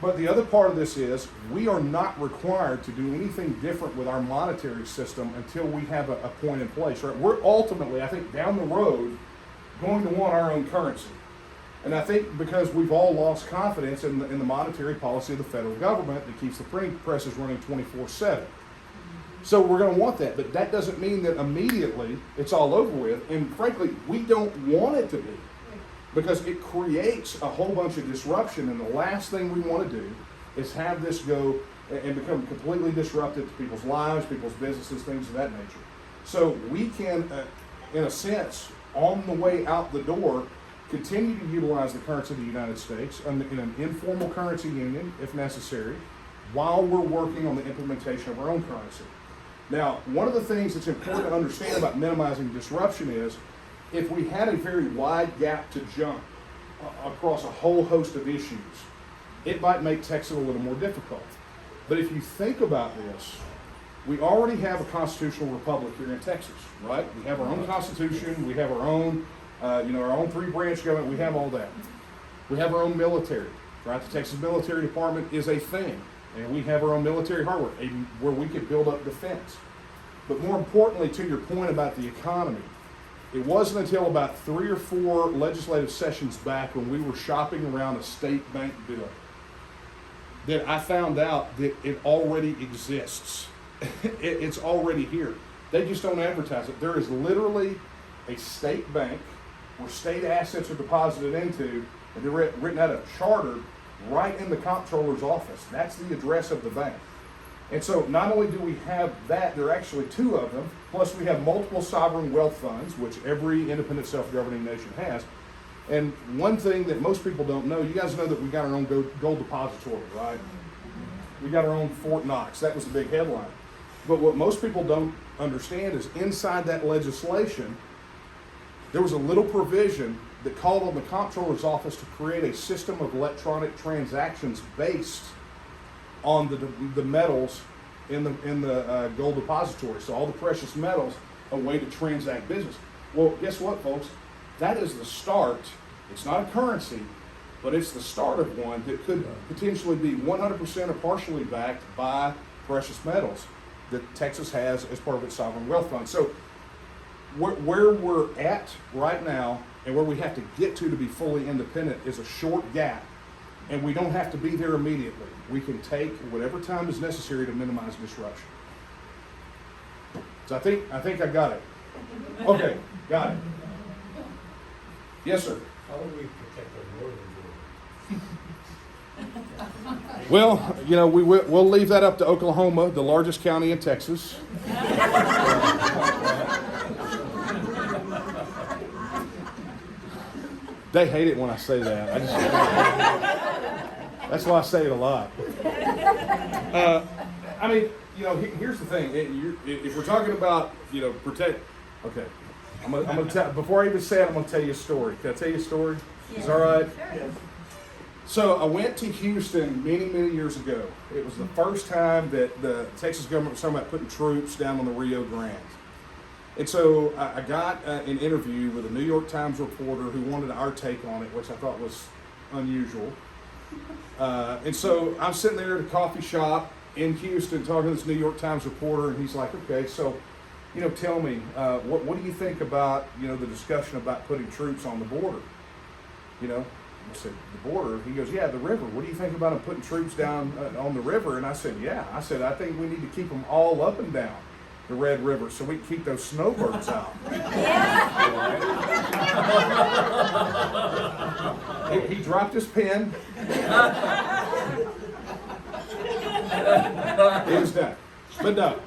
But the other part of this is we are not required to do anything different with our monetary system until we have a point in place, right? We're ultimately, I think, down the road going to want our own currency. And I think because we've all lost confidence in the monetary policy of the federal government that keeps the printing presses running 24/7. So we're going to want that, but that doesn't mean that immediately it's all over with. And frankly, we don't want it to be, because it creates a whole bunch of disruption. And the last thing we want to do is have this go and become completely disruptive to people's lives, people's businesses, things of that nature. So we can, in a sense, on the way out the door, continue to utilize the currency of the United States in an informal currency union, if necessary, while we're working on the implementation of our own currency. Now, one of the things that's important to understand about minimizing disruption is if we had a very wide gap to jump across a whole host of issues, it might make TEXIT a little more difficult. But if you think about this, we already have a constitutional republic here in Texas, right? We have our own constitution, we have our own, our own three-branch government, we have all that. We have our own military, right? The Texas Military Department is a thing, and we have our own military hardware where we could build up defense. But more importantly, to your point about the economy, it wasn't until about 3 or 4 legislative sessions back when we were shopping around a state bank bill that I found out that it already exists. It's already here. They just don't advertise it. There is literally a state bank where state assets are deposited into, and they're written out a charter right in the comptroller's office. That's the address of the bank. And so not only do we have that, there are actually 2 of them, plus we have multiple sovereign wealth funds, which every independent self-governing nation has. And one thing that most people don't know, you guys know that we got our own gold depository, right? We got our own Fort Knox. That was the big headline. But what most people don't understand is inside that legislation, there was a little provision that called on the comptroller's office to create a system of electronic transactions based on the metals in the gold depository. So all the precious metals, a way to transact business. Well, guess what, folks? That is the start. It's not a currency, but it's the start of one that could potentially be 100% or partially backed by precious metals that Texas has as part of its sovereign wealth fund. So where we're at right now and where we have to get to be fully independent is a short gap, and we don't have to be there immediately. We can take whatever time is necessary to minimize disruption. So I think I got it. Okay, got it. Yes, sir. How do we protect our northern border? Well, we'll leave that up to Oklahoma, the largest county in Texas. They hate it when I say that. That's why I say it a lot. Here's the thing. If we're talking about, protect. Okay, I'm gonna tell. Before I even say it, I'm gonna tell you a story. Can I tell you a story? Yeah. Is that all right? Sure. So I went to Houston many, many years ago. It was the first time that the Texas government was talking about putting troops down on the Rio Grande. And so I got an interview with a New York Times reporter who wanted our take on it, which I thought was unusual. And so I'm sitting there at a coffee shop in Houston talking to this New York Times reporter, and he's like, okay, so, tell me, what do you think about, the discussion about putting troops on the border? I said, the border? He goes, yeah, the river. What do you think about them putting troops down on the river? And I said, yeah. I said, I think we need to keep them all up and down the Red River so we can keep those snowbirds out. He dropped his pen. It was done. But no,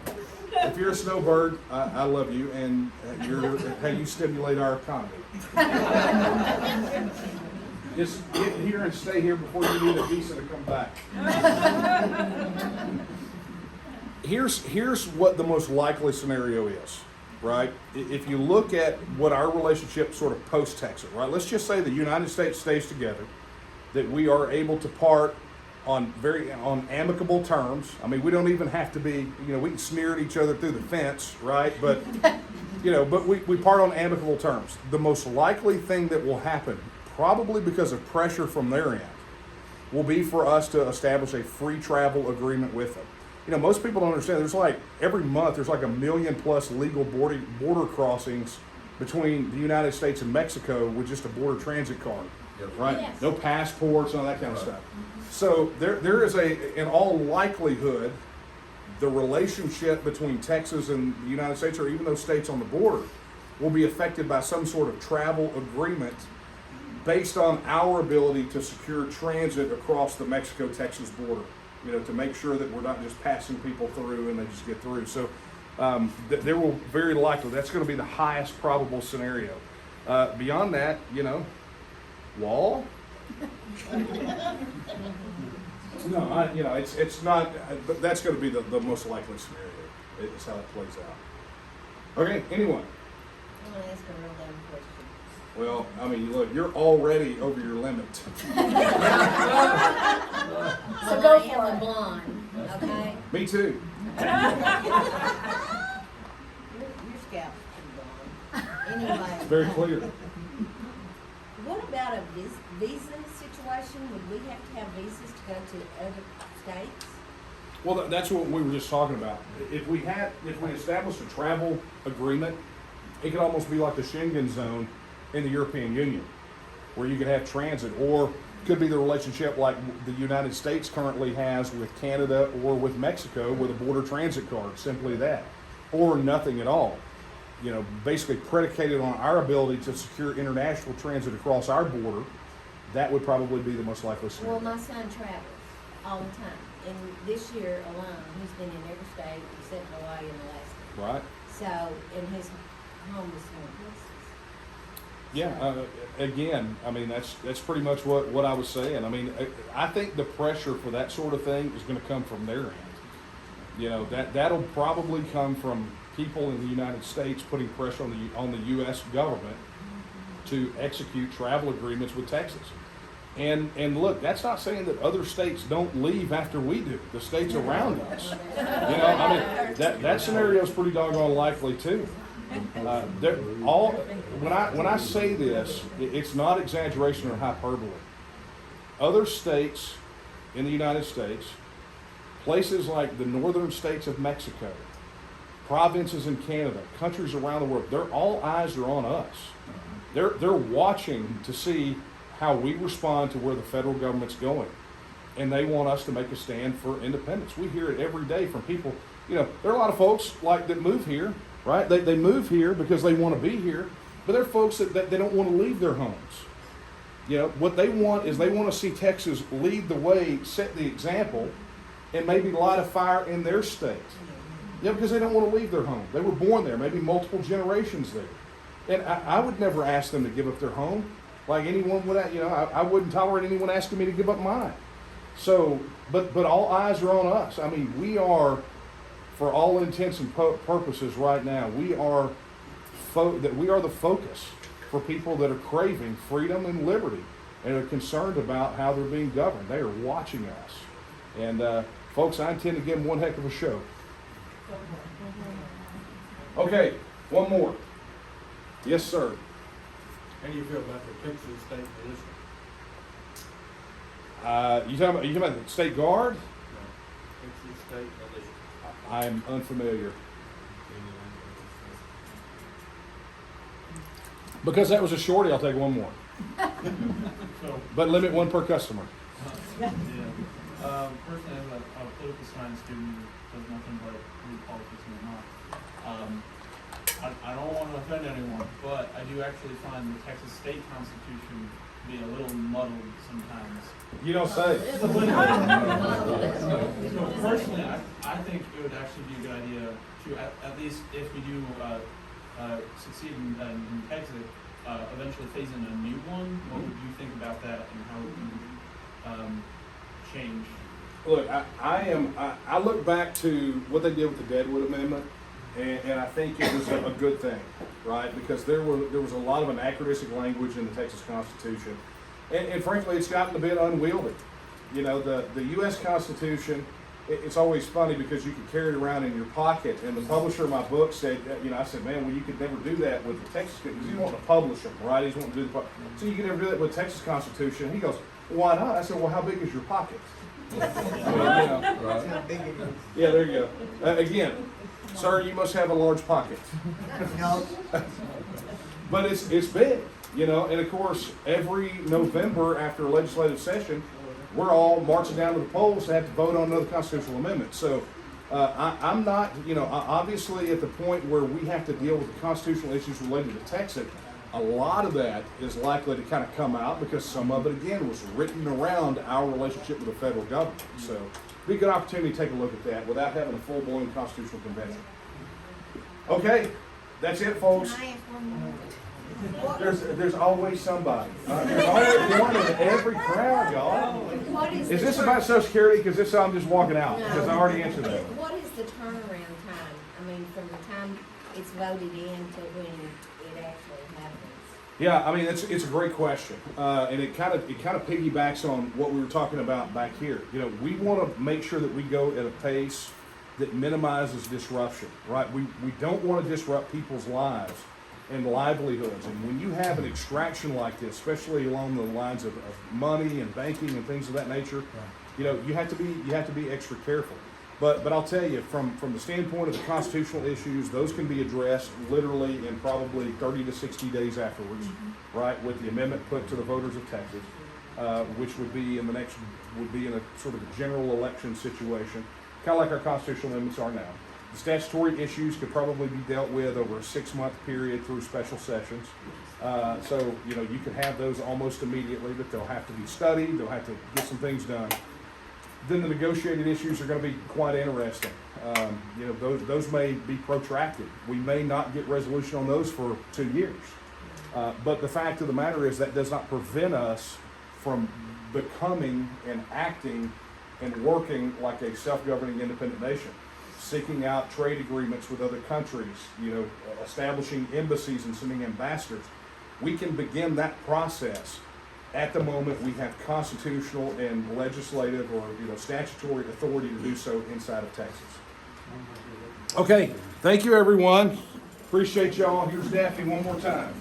if you're a snowbird, I love you, and you're how you stimulate our economy. Just get here and stay here before you need a visa to come back. Here's what the most likely scenario is, right? If you look at what our relationship sort of post-TEXIT, right? Let's just say the United States stays together, that we are able to part on amicable terms. I mean, we don't even have to be, we can sneer at each other through the fence, right? But, but we part on amicable terms. The most likely thing that will happen, probably because of pressure from their end, will be for us to establish a free travel agreement with them. Most people don't understand. There's like every month there's like 1 million plus legal border crossings between the United States and Mexico with just a border transit card, right? Yes. No passports and all that kind of stuff. So there is in all likelihood, the relationship between Texas and the United States, or even those states on the border, will be affected by some sort of travel agreement based on our ability to secure transit across the Mexico-Texas border, to make sure that we're not just passing people through and they just get through. So there will very likely, that's going to be the highest probable scenario. Beyond that, wall? No, it's not, but that's going to be the most likely scenario. It's how it plays out. Okay, anyone? I'm gonna ask a real dumb question. Well, I mean, look, you're already over your limit. So go I for am a it. blonde, okay? Me too. Your scalp's pretty blonde. Anyway. It's very clear. What about a visa situation? Would we have to have visas to go to other states? Well, that's what we were just talking about. If we established a travel agreement, it could almost be like the Schengen zone in the European Union, where you could have transit, or could be the relationship like the United States currently has with Canada or with Mexico with a border transit card, simply that, or nothing at all. Basically predicated on our ability to secure international transit across our border. That would probably be the most likely scenario. Well, my son travels all the time, and this year alone, he's been in every state except Hawaii and Alaska. Right? So, in his home is one places. Yeah, again, I mean, that's pretty much what I was saying. I mean, I think the pressure for that sort of thing is going to come from their end. That'll probably come from people in the United States putting pressure on the U.S. government to execute travel agreements with Texas. And look, that's not saying that other states don't leave after we do. The states around us, I mean, that scenario is pretty doggone likely too. When I say this, it's not exaggeration or hyperbole. Other states in the United States, places like the northern states of Mexico, provinces in Canada, countries around the world, all eyes are on us. They're watching to see how we respond to where the federal government's going. And they want us to make a stand for independence. We hear it every day from people. There are a lot of folks that move here, right? They move here because they want to be here, but there are folks that they don't want to leave their homes. What they want is they want to see Texas lead the way, set the example, and maybe light a fire in their state. Because they don't want to leave their home. They were born there, maybe multiple generations there. And I would never ask them to give up their home like anyone would. I wouldn't tolerate anyone asking me to give up mine. So, but all eyes are on us. I mean, we are, for all intents and purposes right now, we are the focus for people that are craving freedom and liberty and are concerned about how they're being governed. They are watching us. And folks, I intend to give them one heck of a show. Okay, one more. Yes, sir. How do you feel about the Texas state militia? You talking about the state guard? No, Texas state militia. I'm unfamiliar. Because that was a shorty, I'll take one more. So, But limit one per customer. yeah. Personally, I'm a political science student who does nothing but read politics and whatnot. I don't want to offend anyone, but I do actually find the Texas state constitution to be a little muddled sometimes. You don't say. So personally, I think it would actually be a good idea to, at least if we do succeed in Texas, eventually phase in a new one. What would you think about that, and how would you change? Look, I look back to what they did with the Deadwood Amendment, and I think it was a good thing, right? Because there was a lot of anachronistic language in the Texas Constitution, and frankly, it's gotten a bit unwieldy. You know, the U.S. Constitution, it's always funny because you can carry it around in your pocket. And the publisher of my book said, you know, I said, man, well, you could never do that with the Texas, because he's wanting to publish them, right? He's wanting to do so you can never do that with the Texas Constitution. He goes, well, why not? I said, well, how big is your pocket? I mean, you know, That's how big it is. yeah, there you go. Again, sir, you must have a large pocket. No. But it's big, you know, and of course, every November after a legislative session, we're all marching down to the polls to have to vote on another constitutional amendment. So I'm not, you know, obviously at the point where we have to deal with the constitutional issues related to TEXIT, a lot of that is likely to kind of come out because some of it, again, was written around our relationship with the federal government. So it'd be a good opportunity to take a look at that without having a full-blown constitutional convention. Okay, that's it, folks. Can I ask one more? There's always somebody. There's always one in every crowd, y'all. What is Is the this turn- about Social Security? Because if so, I'm just walking out, No. because I already answered that. What is the turnaround time? I mean, from the time it's voted in to when it actually happens? Yeah, I mean, it's a great question, and it kind of piggybacks on what we were talking about back here. You know, we want to make sure that we go at a pace that minimizes disruption, right? We don't want to disrupt people's lives and livelihoods. And when you have an extraction like this, especially along the lines of money and banking and things of that nature, you know, you have to be extra careful. But I'll tell you, from the standpoint of the constitutional issues, those can be addressed literally in probably 30 to 60 days afterwards, right? With the amendment put to the voters of Texas, which would be in a sort of a general election situation, kind of like our constitutional amendments are now. The statutory issues could probably be dealt with over a 6-month period through special sessions. So, you know, you can have those almost immediately, but they'll have to be studied, they'll have to get some things done. Then the negotiated issues are going to be quite interesting. You know, those may be protracted. We may not get resolution on those for 2 years. But the fact of the matter is that does not prevent us from becoming and acting and working like a self-governing independent nation, seeking out trade agreements with other countries, you know, establishing embassies and sending ambassadors. We can begin that process at the moment we have constitutional and legislative or, you know, statutory authority to do so inside of Texas. Okay, thank you everyone. Appreciate y'all. Here's Daphne one more time.